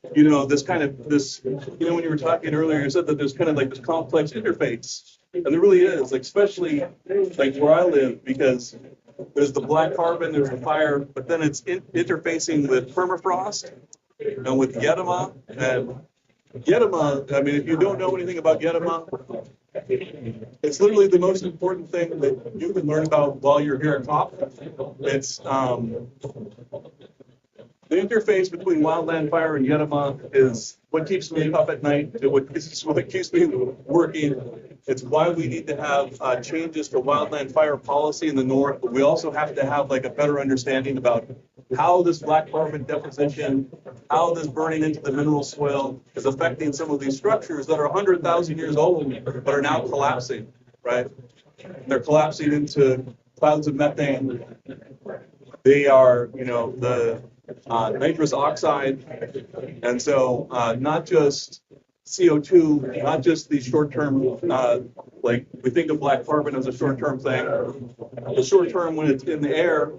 when you were talking earlier, you said that there's kind of like this complex interface. And there really is, especially like where I live, because there's the black carbon, there's the fire, but then it's interfacing with permafrost and with Yedema. And Yedema, I mean, if you don't know anything about Yedema, it's literally the most important thing that you can learn about while you're here at COP. It's the interface between wildland fire and Yedema is what keeps me up at night. It's what keeps me working. It's why we need to have changes to wildland fire policy in the north, but we also have to have like a better understanding about how this black carbon deposition, how this burning into the mineral soil is affecting some of these structures that are 100,000 years old, but are now collapsing, right? They're collapsing into clouds of methane. They are, the nitrous oxide. And so not just CO2, not just these short-term, like we think of black carbon as a short-term thing. The short-term when it's in the air,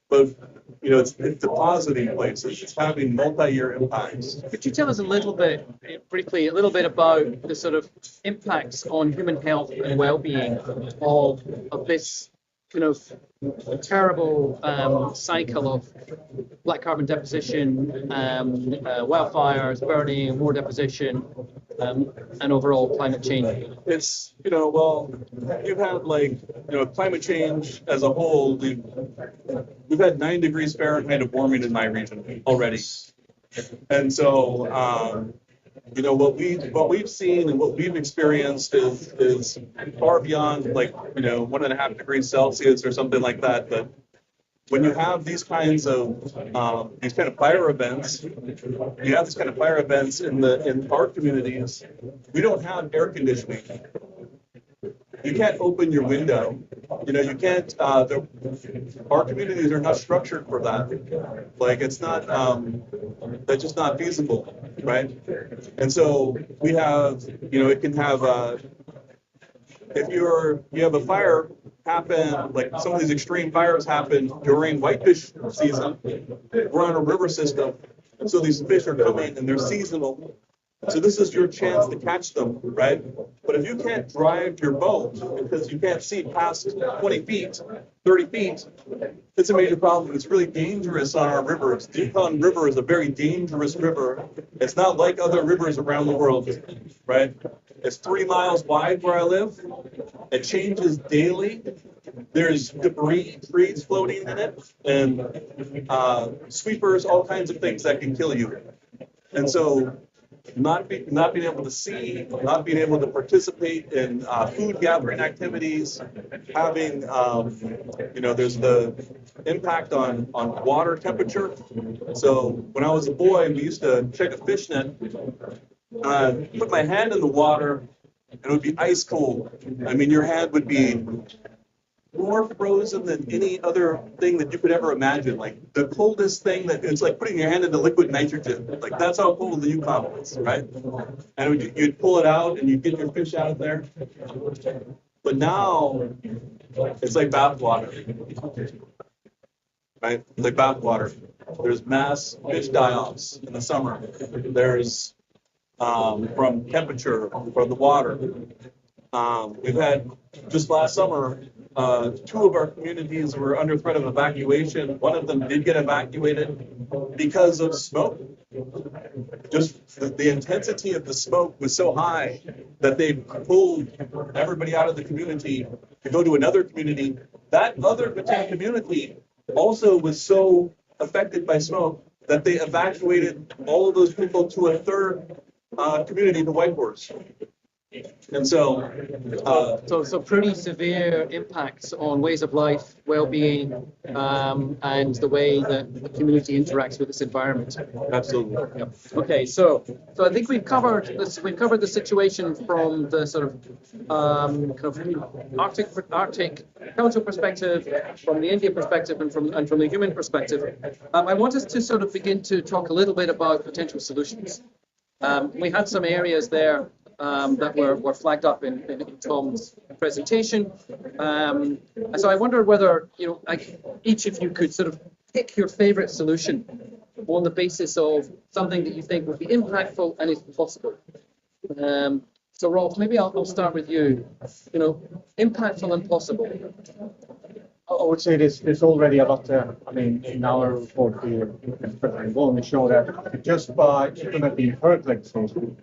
but it's depositing places. It's having multi-year impacts. Could you tell us briefly, a little bit about the sort of impacts on human health and well-being of this kind of terrible cycle of black carbon deposition, wildfires, burning, more deposition, and overall climate change? It's, you've had climate change as a whole. We've had 9 degrees Fahrenheit of warming in my region already. And so, what we've seen and what we've experienced is far beyond 1.5 degrees Celsius or something like that. But when you have these kinds of fire events, in our communities, we don't have air conditioning. You can't open your window. You can't. Our communities are not structured for that. It's not. That's just not feasible, right? And so we have. It can have. If you have a fire happen, like some of these extreme fires happen during whitefish season, we're on a river system, and so these fish are coming and they're seasonal. So this is your chance to catch them, right? But if you can't drive your boat because you can't see past 20 feet, 30 feet, it's a major problem. It's really dangerous on our rivers. The Yukon River is a very dangerous river. It's not like other rivers around the world, right? It's 3 miles wide where I live. It changes daily. There's debris, trees floating in it, and sweepers, all kinds of things that can kill you. And so not being able to see, not being able to participate in food gathering activities, having, there's the impact on water temperature. So when I was a boy, we used to check a fish net, put my hand in the water, and it would be ice cold. I mean, your hand would be more frozen than any other thing that you could ever imagine. Like the coldest thing that it's like putting your hand into liquid nitrogen. Like that's how cold the Yukon was, right? And you'd pull it out and you'd get your fish out of there. But now it's like bath water, right? It's like bath water. There's mass fish die-offs in the summer. There's from temperature, from the water. We've had just last summer, 2 of our communities were under threat of evacuation. One of them did get evacuated because of smoke. Just the intensity of the smoke was so high that they pulled everybody out of the community to go to another community. That other community also was so affected by smoke that they evacuated all of those people to a third community, the Whitehorse. And so, So pretty severe impacts on ways of life, well-being, and the way that the community interacts with its environment. absolutely. Yep. Okay, so I think we've covered this. We've covered the situation from the sort of kind of Arctic council perspective, from the India perspective, and from the human perspective. I want us to sort of begin to talk a little bit about potential solutions. We had some areas there that were flagged up in Tom's presentation. So I wonder whether, each of you could sort of pick your favorite solution on the basis of something that you think would be impactful and is possible. So Rolf, maybe I'll start with you. Impactful and possible. I would say there's already a lot there. I mean, in our report, we only show that just by implementing current legislation,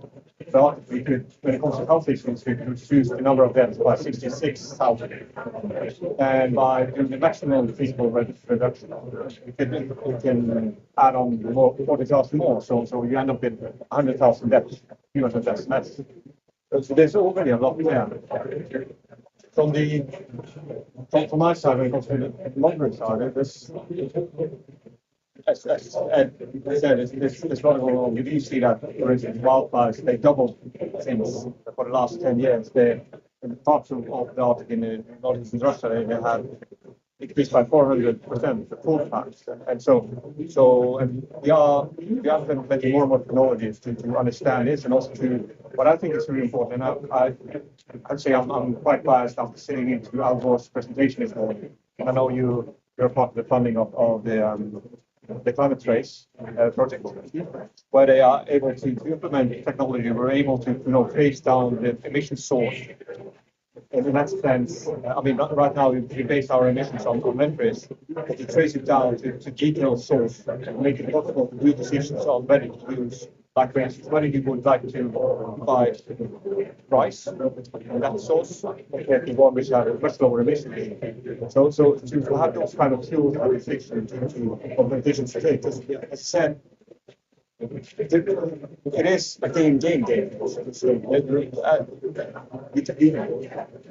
we could, when it comes to health issues, we could reduce the number of deaths by 66,000. And by doing the maximum feasible reduction, we can add on 40,000 more. So you end up with 100,000 deaths, human deaths. So there's already a lot there. From my side, when it comes to the monitoring side, there's, as Ed said, there's a lot going on. You do see that, for instance, wildfires, they doubled since for the last 10 years. In parts of the Arctic in northeastern Russia, they have increased by 400% the food packs. And so we are implementing more and more technologies to understand this, and also to what I think is really important. And I'd say I'm quite biased after sitting into Al Gore's presentation this morning. And I know you're part of the funding of the climate trace project, where they are able to implement technology. We're able to trace down the emission source. And in that sense, I mean, right now we base our emissions on metrics, but to trace it down to detailed source and make it possible to do decisions on whether to use, like for instance, whether you would like to buy rice from that source compared to one which had much lower emissions. So to have those kind of tools and decisions to decisions to take, as I said, it is a game.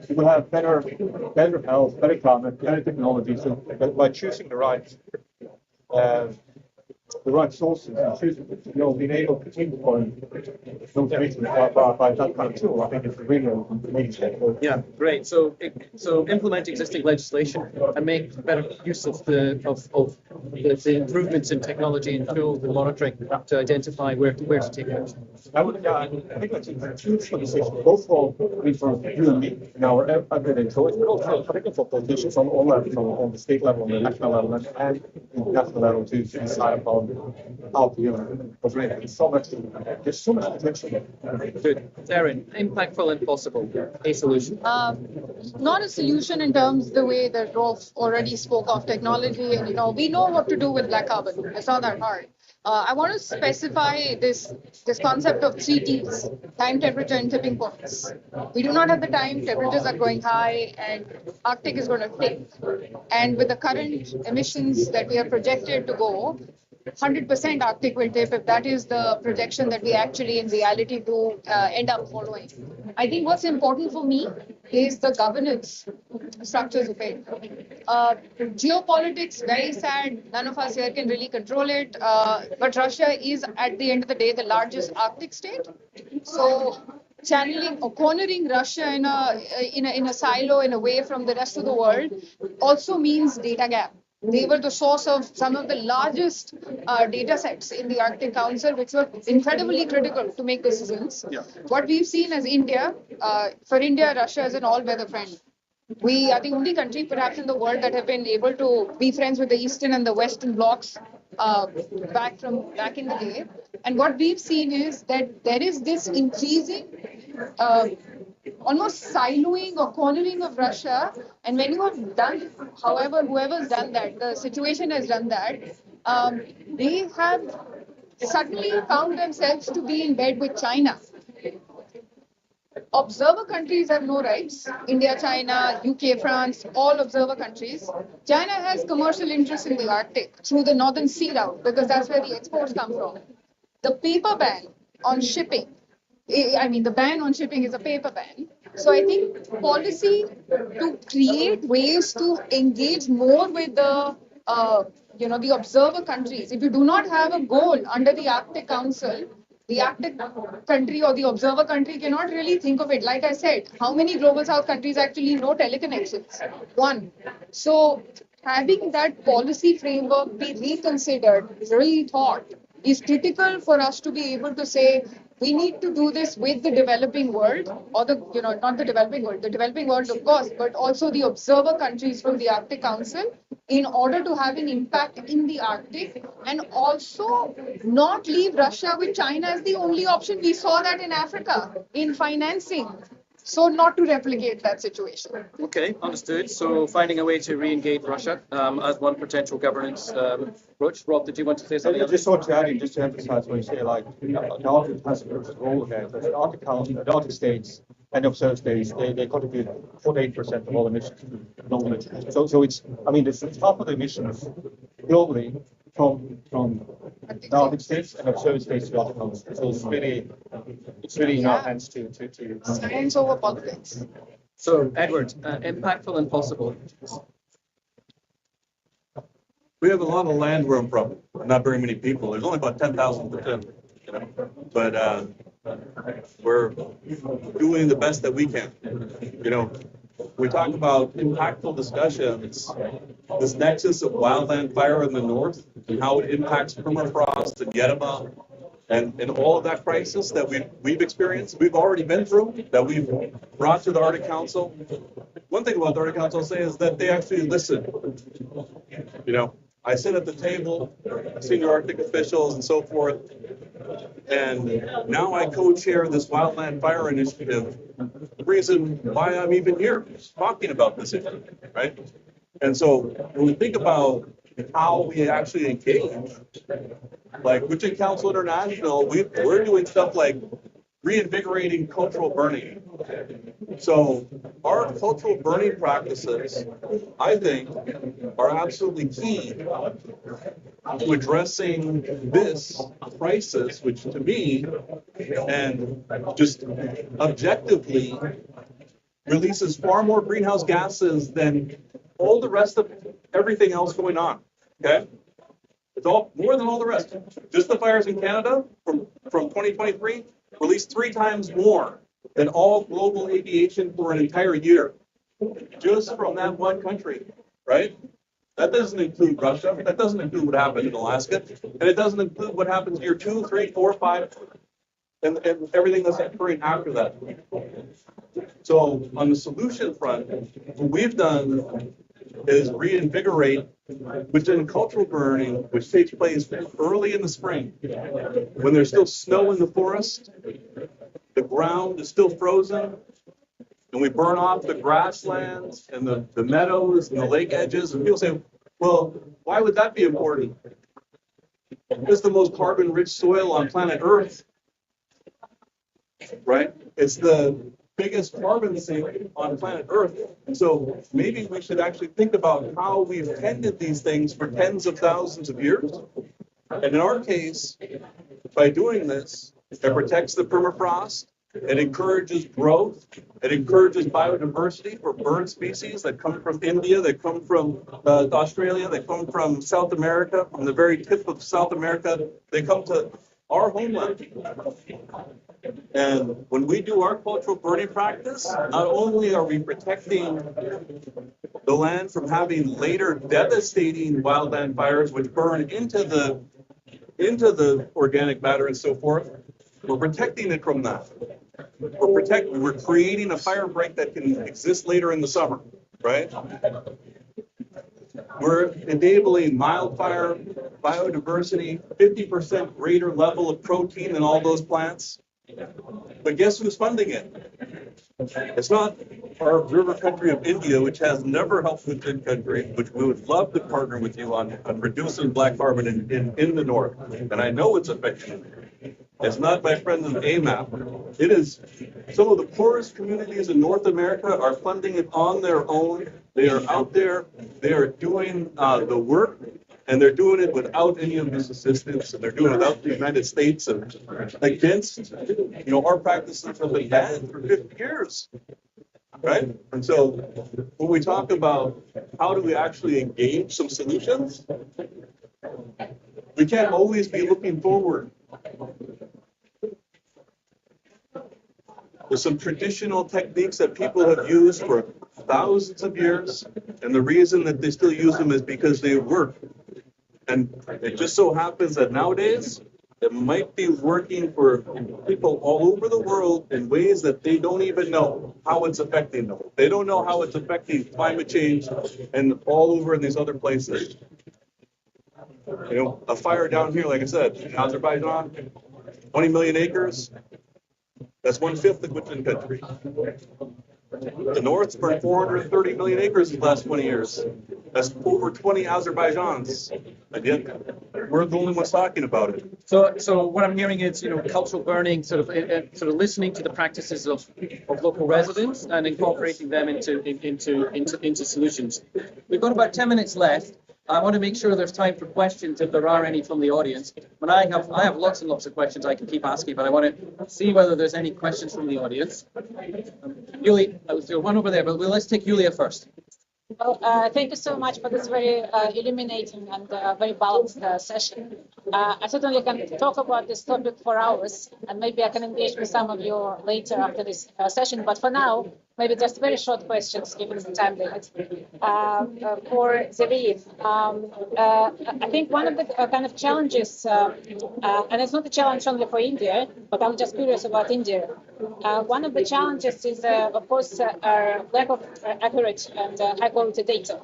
You will have better health, better climate, better technology. So by choosing the right sources and choosing, being able to pinpoint those reasons by that kind of tool, I think it's really a major step. Yeah, great. So implement existing legislation and make better use of the improvements in technology and tools and monitoring to identify where to take action. I think that's a huge conversation, both for you and me in our everyday choice, but also particularly for politicians on all levels, on the state level, on the national level, and international level to decide upon out already. There's so much potential. Good. Darren, impactful and possible, a solution. Not a solution in terms the way that Rolf already spoke of technology, and we know what to do with black carbon. It's not that hard. I want to specify this concept of 3Ts: time, temperature, and tipping points. We do not have the time. Temperatures are going high, and Arctic is going to tip. And with the current emissions that we are projected to go, 100% Arctic will tip if that is the projection that we actually in reality do end up following. I think what's important for me is the governance structures of it. Geopolitics, very sad. None of us here can really control it. But Russia is, at the end of the day, the largest Arctic state. So channeling or cornering Russia in a silo and away from the rest of the world also means data gap. They were the source of some of the largest data sets in the Arctic Council, which were incredibly critical to make decisions. Yeah. What we've seen as India, for India, Russia is an all-weather friend. We are the only country perhaps in the world that have been able to be friends with the Eastern and the Western blocs back in the day. And what we've seen is that there is this increasing almost siloing or cornering of Russia. And when you have done, however, whoever's done that, the situation has done that, they have suddenly found themselves to be in bed with China. Observer countries have no rights. India, China, UK, France, all observer countries. China has commercial interests in the Arctic through the Northern Sea route because that's where the exports come from. The paper ban on shipping, the ban on shipping is a paper ban. So I think policy to create ways to engage more with the observer countries. If you do not have a goal under the Arctic Council, the Arctic country or the observer country cannot really think of it. Like I said, how many global south countries actually know teleconnections? One. So having that policy framework be reconsidered, rethought, is critical for us to be able to say, we need to do this with the developing world, or not the developing world, of course, but also the observer countries from the Arctic Council, in order to have an impact in the Arctic, and also not leave Russia with China as the only option. We saw that in Africa, in financing. So not to replicate that situation. Okay, understood. So finding a way to re-engage Russia as one potential governance approach. Rob, did you want to say something? I just want to add, just to emphasize what you say, like the Arctic has a crucial role here. The Arctic Council, the Arctic states and observed states, they contribute 48% of all emissions to global emissions. So it's half of the emissions globally from the Arctic states and observed states to the Arctic Council. So it's really in our hands to Science over politics. So Edward, impactful and possible. We have a lot of land where I'm from, not very many people. There's only about 10,000%, but we're doing the best that we can. We talk about impactful discussions, this nexus of wildland fire in the north and how it impacts permafrost and Yedema and all of that crisis that we've experienced, we've already been through, that we've brought to the Arctic Council. One thing about the Arctic Council I'll say is that they actually listen. I sit at the table, senior Arctic officials and so forth, and now I co-chair this wildland fire initiative. The reason why I'm even here talking about this issue, right? And so when we think about how we actually engage, like Witching Council International, we're doing stuff like reinvigorating cultural burning. So our cultural burning practices, I think, are absolutely key to addressing this crisis, which to me, and just objectively, releases far more greenhouse gases than all the rest of everything else going on. Okay? It's all more than all the rest. Just the fires in Canada from 2023 released 3 times more than all global aviation for an entire year. Just from that one country, right? That doesn't include Russia. That doesn't include what happened in Alaska. And it doesn't include what happens year 2, 3, 4, 5, and everything that's occurring after that. So on the solution front, what we've done is reinvigorate within cultural burning, which takes place early in the spring, when there's still snow in the forest, the ground is still frozen, and we burn off the grasslands and the meadows and the lake edges. And people say, well, why would that be important? It's the most carbon-rich soil on planet Earth, right? It's the biggest carbon sink on planet Earth. And so maybe we should actually think about how we've tended these things for tens of thousands of years. And in our case, by doing this, it protects the permafrost, it encourages growth, it encourages biodiversity for bird species that come from India, that come from Australia, that come from South America, from the very tip of South America. They come to our homeland. And when we do our cultural burning practice, not only are we protecting the land from having later devastating wildland fires which burn into the organic matter and so forth, we're protecting it from that. We're creating a fire break that can exist later in the summer, right? We're enabling mild fire, biodiversity, 50% greater level of protein in all those plants. But guess who's funding it? It's not our river country of India, which has never helped the good country, which we would love to partner with you on reducing black carbon in the north. And I know it's affecting. It's not my friends in AMAP. It is some of the poorest communities in North America are funding it on their own. They are out there. They are doing the work, and they're doing it without any of this assistance, and they're doing it without the United States and against, our practices have been banned for 50 years, right? And so when we talk about how do we actually engage some solutions, we can't always be looking forward. There's some traditional techniques that people have used for thousands of years, and the reason that they still use them is because they work. And it just so happens that nowadays, it might be working for people all over the world in ways that they don't even know how it's affecting them. They don't know how it's affecting climate change and all over in these other places. A fire down here, like I said, in Azerbaijan, 20 million acres. That's 1/5 the Gwich'in country. The North's burned 430 million acres in the last 20 years. That's over 20 Azerbaijans. And yet, we're the only ones talking about it. So what I'm hearing is, cultural burning, sort of listening to the practices of local residents and incorporating them into solutions. We've got about 10 minutes left. I want to make sure there's time for questions if there are any from the audience. But I have lots and lots of questions I can keep asking, but I want to see whether there's any questions from the audience. Yulia, there's one over there, but let's take Yulia first. Well, thank you so much for this very illuminating and very balanced session. I certainly can talk about this topic for hours, and maybe I can engage with some of you later after this session. But for now, maybe just very short questions, given the time limit. For Zavid, I think one of the kind of challenges, and it's not a challenge only for India, but I'm just curious about India. One of the challenges is, of course, lack of accurate and high-quality data.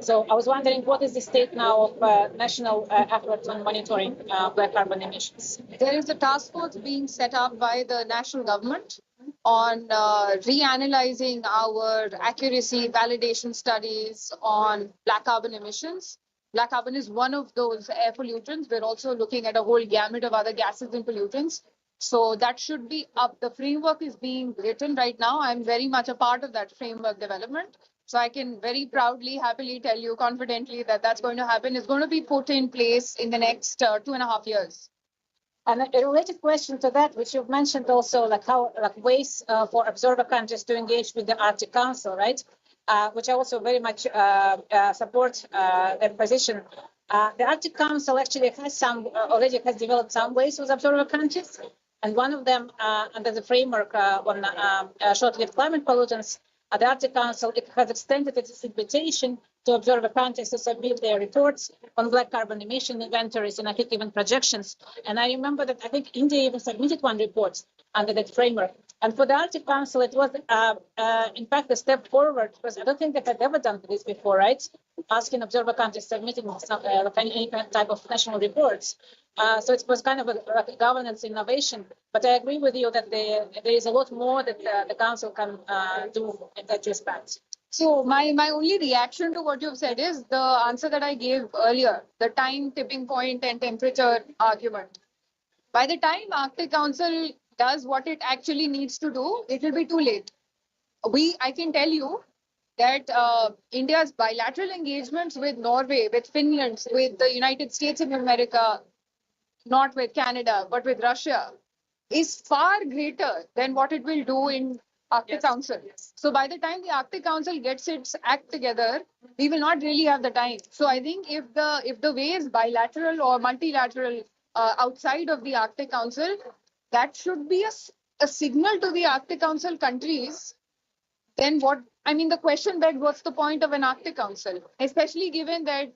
So I was wondering, what is the state now of national effort on monitoring black carbon emissions? There is a task force being set up by the national government on reanalyzing our accuracy validation studies on black carbon emissions. Black carbon is one of those air pollutants. We're also looking at a whole gamut of other gases and pollutants. So that should be up. The framework is being written right now. I'm very much a part of that framework development. So I can very proudly, happily tell you confidently that that's going to happen. It's going to be put in place in the next 2.5 years. And a related question to that, which you've mentioned also, ways for observer countries to engage with the Arctic Council, right? Which I also very much support their position. The Arctic Council actually has already developed some ways with observer countries, and one of them under the framework on short-lived climate pollutants. The Arctic Council has extended its invitation to observer countries to submit their reports on black carbon emission inventories and I think even projections. And I remember that I think India even submitted one report under that framework. And for the Arctic Council, it was, in fact, a step forward because I don't think they had ever done this before, right? Asking observer countries submitting some, any type of national reports. So it was kind of a governance innovation. But I agree with you that there is a lot more that the Council can do in that respect. So my only reaction to what you've said is the answer that I gave earlier, the time, tipping point, and temperature argument. By the time Arctic Council does what it actually needs to do, it will be too late. I can tell you that India's bilateral engagements with Norway, with Finland, with the United States of America, not with Canada, but with Russia, is far greater than what it will do in Arctic Council. So by the time the Arctic Council gets its act together, we will not really have the time. So I think if the way is bilateral or multilateral outside of the Arctic Council, that should be a signal to the Arctic Council countries. Then what? I mean, the question begs, what's the point of an Arctic Council, especially given that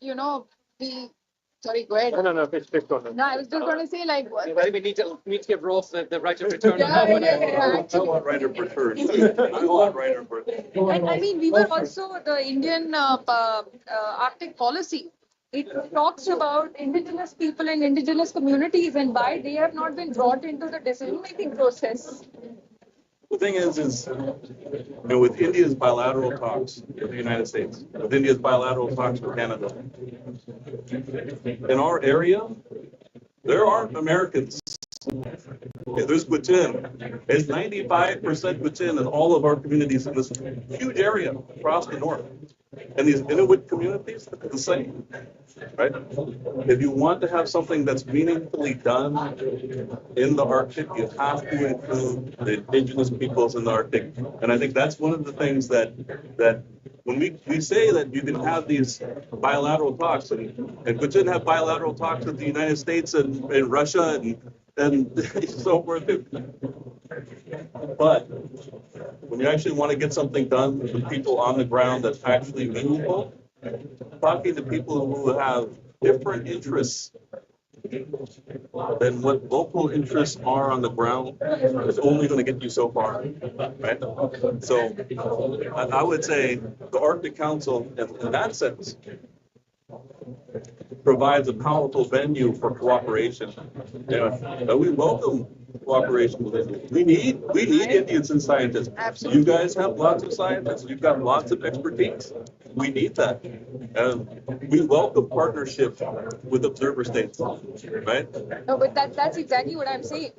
Sorry, go ahead. No, please go ahead. No, I was just going to say, like, what? I think we need to give Rolf the right of return. I want right of return. I want right of return. And I mean, we were also the Indian Arctic policy. It talks about Indigenous people and Indigenous communities and why they have not been brought into the decision-making process. The thing is, with India's bilateral talks with the United States, with India's bilateral talks with Canada, in our area, there aren't Americans. Okay, there's Gwich'in. It's 95% Gwich'in in all of our communities in this huge area across the north. And these Inuit communities, the same, right? If you want to have something that's meaningfully done in the Arctic, you have to include the indigenous peoples in the Arctic. And I think that's one of the things that when we say that you can have these bilateral talks, and Gwich'in have bilateral talks with the United States and Russia and so forth. But when you actually want to get something done with people on the ground that's actually meaningful, talking to people who have different interests than what local interests are on the ground is only going to get you so far, right? So I would say the Arctic Council, in that sense, provides a powerful venue for cooperation. We welcome cooperation with Indians. We need Indians and scientists. Absolutely. You guys have lots of scientists. You've got lots of expertise. We need that. We welcome partnership with observer states, right? No, but that's exactly what I'm saying.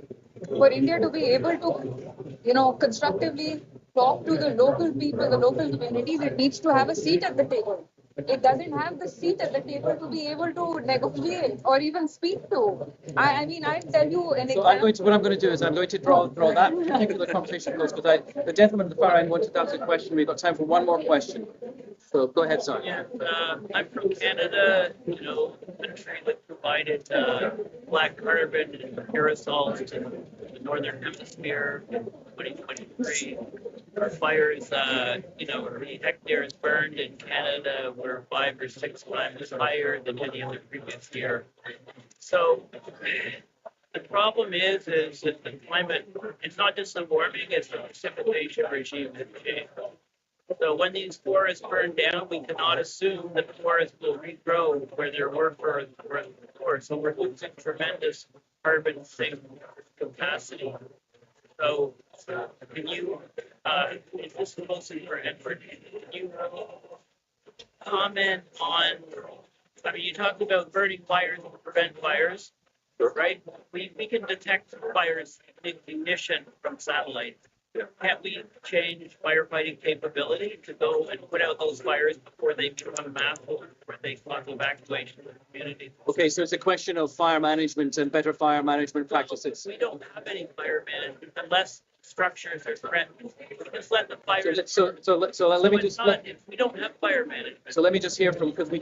For India to be able to, constructively talk to the local people, the local communities, it needs to have a seat at the table. It doesn't have the seat at the table to be able to negotiate or even speak to. I mean, I tell you an example. What I'm going to do is I'm going to draw that particular conversation close because the gentleman at the far end wanted to ask a question. We've got time for one more question. So go ahead, sir. Yeah, I'm from Canada, country that provided black carbon and aerosols to the Northern Hemisphere in 2023. Our fires, the hectares burned in Canada were 5 or 6 times higher than any other previous year. So the problem is that the climate, it's not just the warming, it's the precipitation regime that changed. So when these forests burn down, we cannot assume that the forests will regrow where there were before. So we're losing tremendous carbon sink capacity. So can you, this is mostly for Edward, can you comment on, you talked about burning fires to prevent fires, right? We can detect fires in ignition from satellite. Can't we change firefighting capability to go and put out those fires before they become massive, before they cause evacuation of the community? Okay, so it's a question of fire management and better fire management practices. We don't have any fire management unless structures are threatened. We just let the fires. If we don't have fire management. So let me just hear from, because we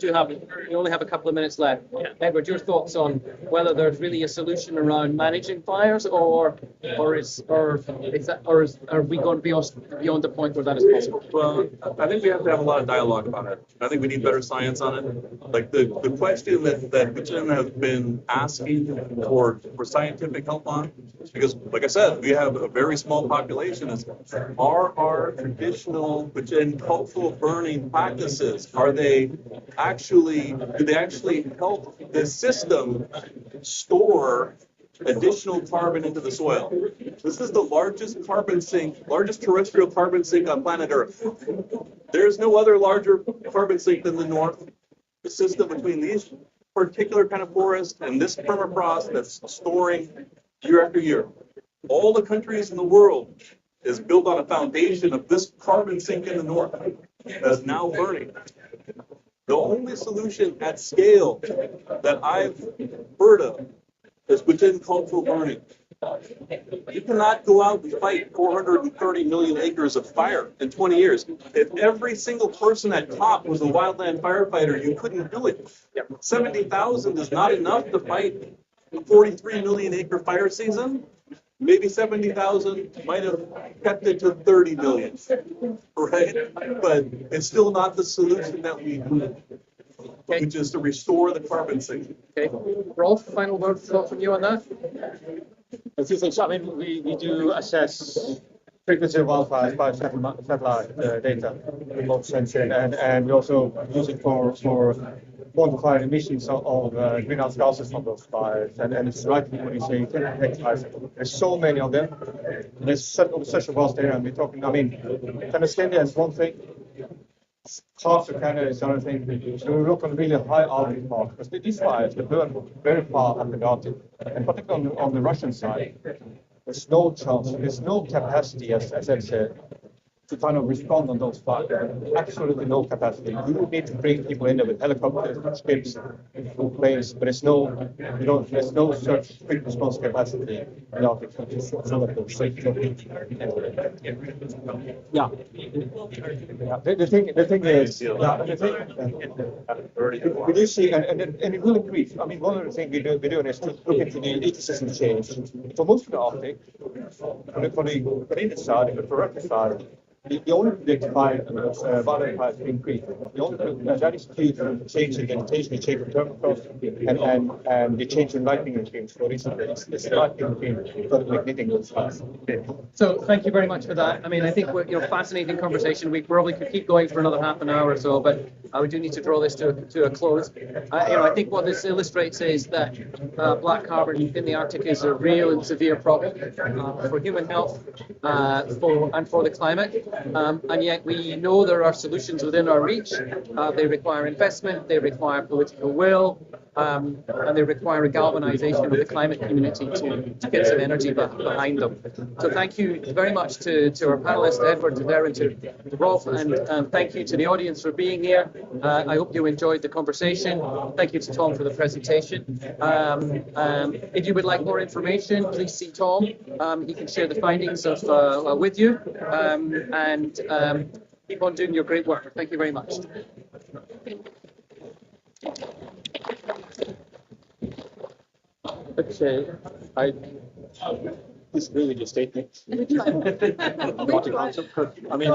only have a couple of minents left. Yeah. Edward, your thoughts on whether there's really a solution around managing fires, or are we going beyond the point where that is possible? Well, I think we have to have a lot of dialogue about it. I think we need better science on it. Like the question that Gwich'in has been asking for scientific help on, because like I said, we have a very small small population is, are our traditional and cultural burning practices, do they actually help the system store additional carbon into the soil? This is the largest terrestrial carbon sink on planet Earth. There's no other larger carbon sink than the North system between these particular kind of forest and this permafrost that's storing year after year. All the countries in the world is built on a foundation of this carbon sink in the North that's now burning. The only solution at scale that I've heard of is within cultural burning. You cannot go out and fight 430 million acres of fire in 20 years. If every single person at top was a wildland firefighter, you couldn't do it. 70,000 is not enough to fight a 43 million acre fire season. Maybe 70,000 might have kept it to 30 million, right? But it's still not the solution that we need, which is to restore the carbon sink. Okay, Rolf, final word from you on that? As you say, I mean, we do assess frequency of wildfires by satellite data, remote sensing, and we also use it for quantifying emissions of greenhouse gases from those fires. And it's right when you say there's so many of them. There's such a vast area, and we're talking. I mean, Canada is one thing. Parts of Canada is another thing. So we look on really high altitude parts because these fires they burn very far up in the Arctic, and particularly on the Russian side, there's no chance, there's no capacity, as I said, to kind of respond on those fires. Absolutely no capacity. We would need to bring people in there with helicopters, ships, planes, but there's no such quick response capacity in the Arctic. Yeah. The thing is, we do see, and it will increase. I mean, one of the things we're doing is to look into the ecosystem change. For most of the Arctic, for the Canadian side and the Russian side, the only predicted violent fires to increase. The only that is due to change in vegetation, the change in permafrost, and the change in lightning regimes. For recently, it's lightning regime for igniting those fires. So thank you very much for that. I mean, I think we're fascinating conversation. We probably could keep going for another half an hour or so, but we do need to draw this to a close. I think what this illustrates is that black carbon in the Arctic is a real and severe problem for human health and for the climate. And yet we know there are solutions within our reach. They require investment, they require political will, and they require a galvanization of the climate community to get some energy behind them. So thank you very much to our panelists, to Edward, to Darren, to Rolf, and thank you to the audience for being here. I hope you enjoyed the conversation. Thank you to Tom for the presentation. If you would like more information, please see Tom. He can share the findings with you. And keep on doing your great work. Thank you very much. Okay, this is really just statement. Not a concept, I mean.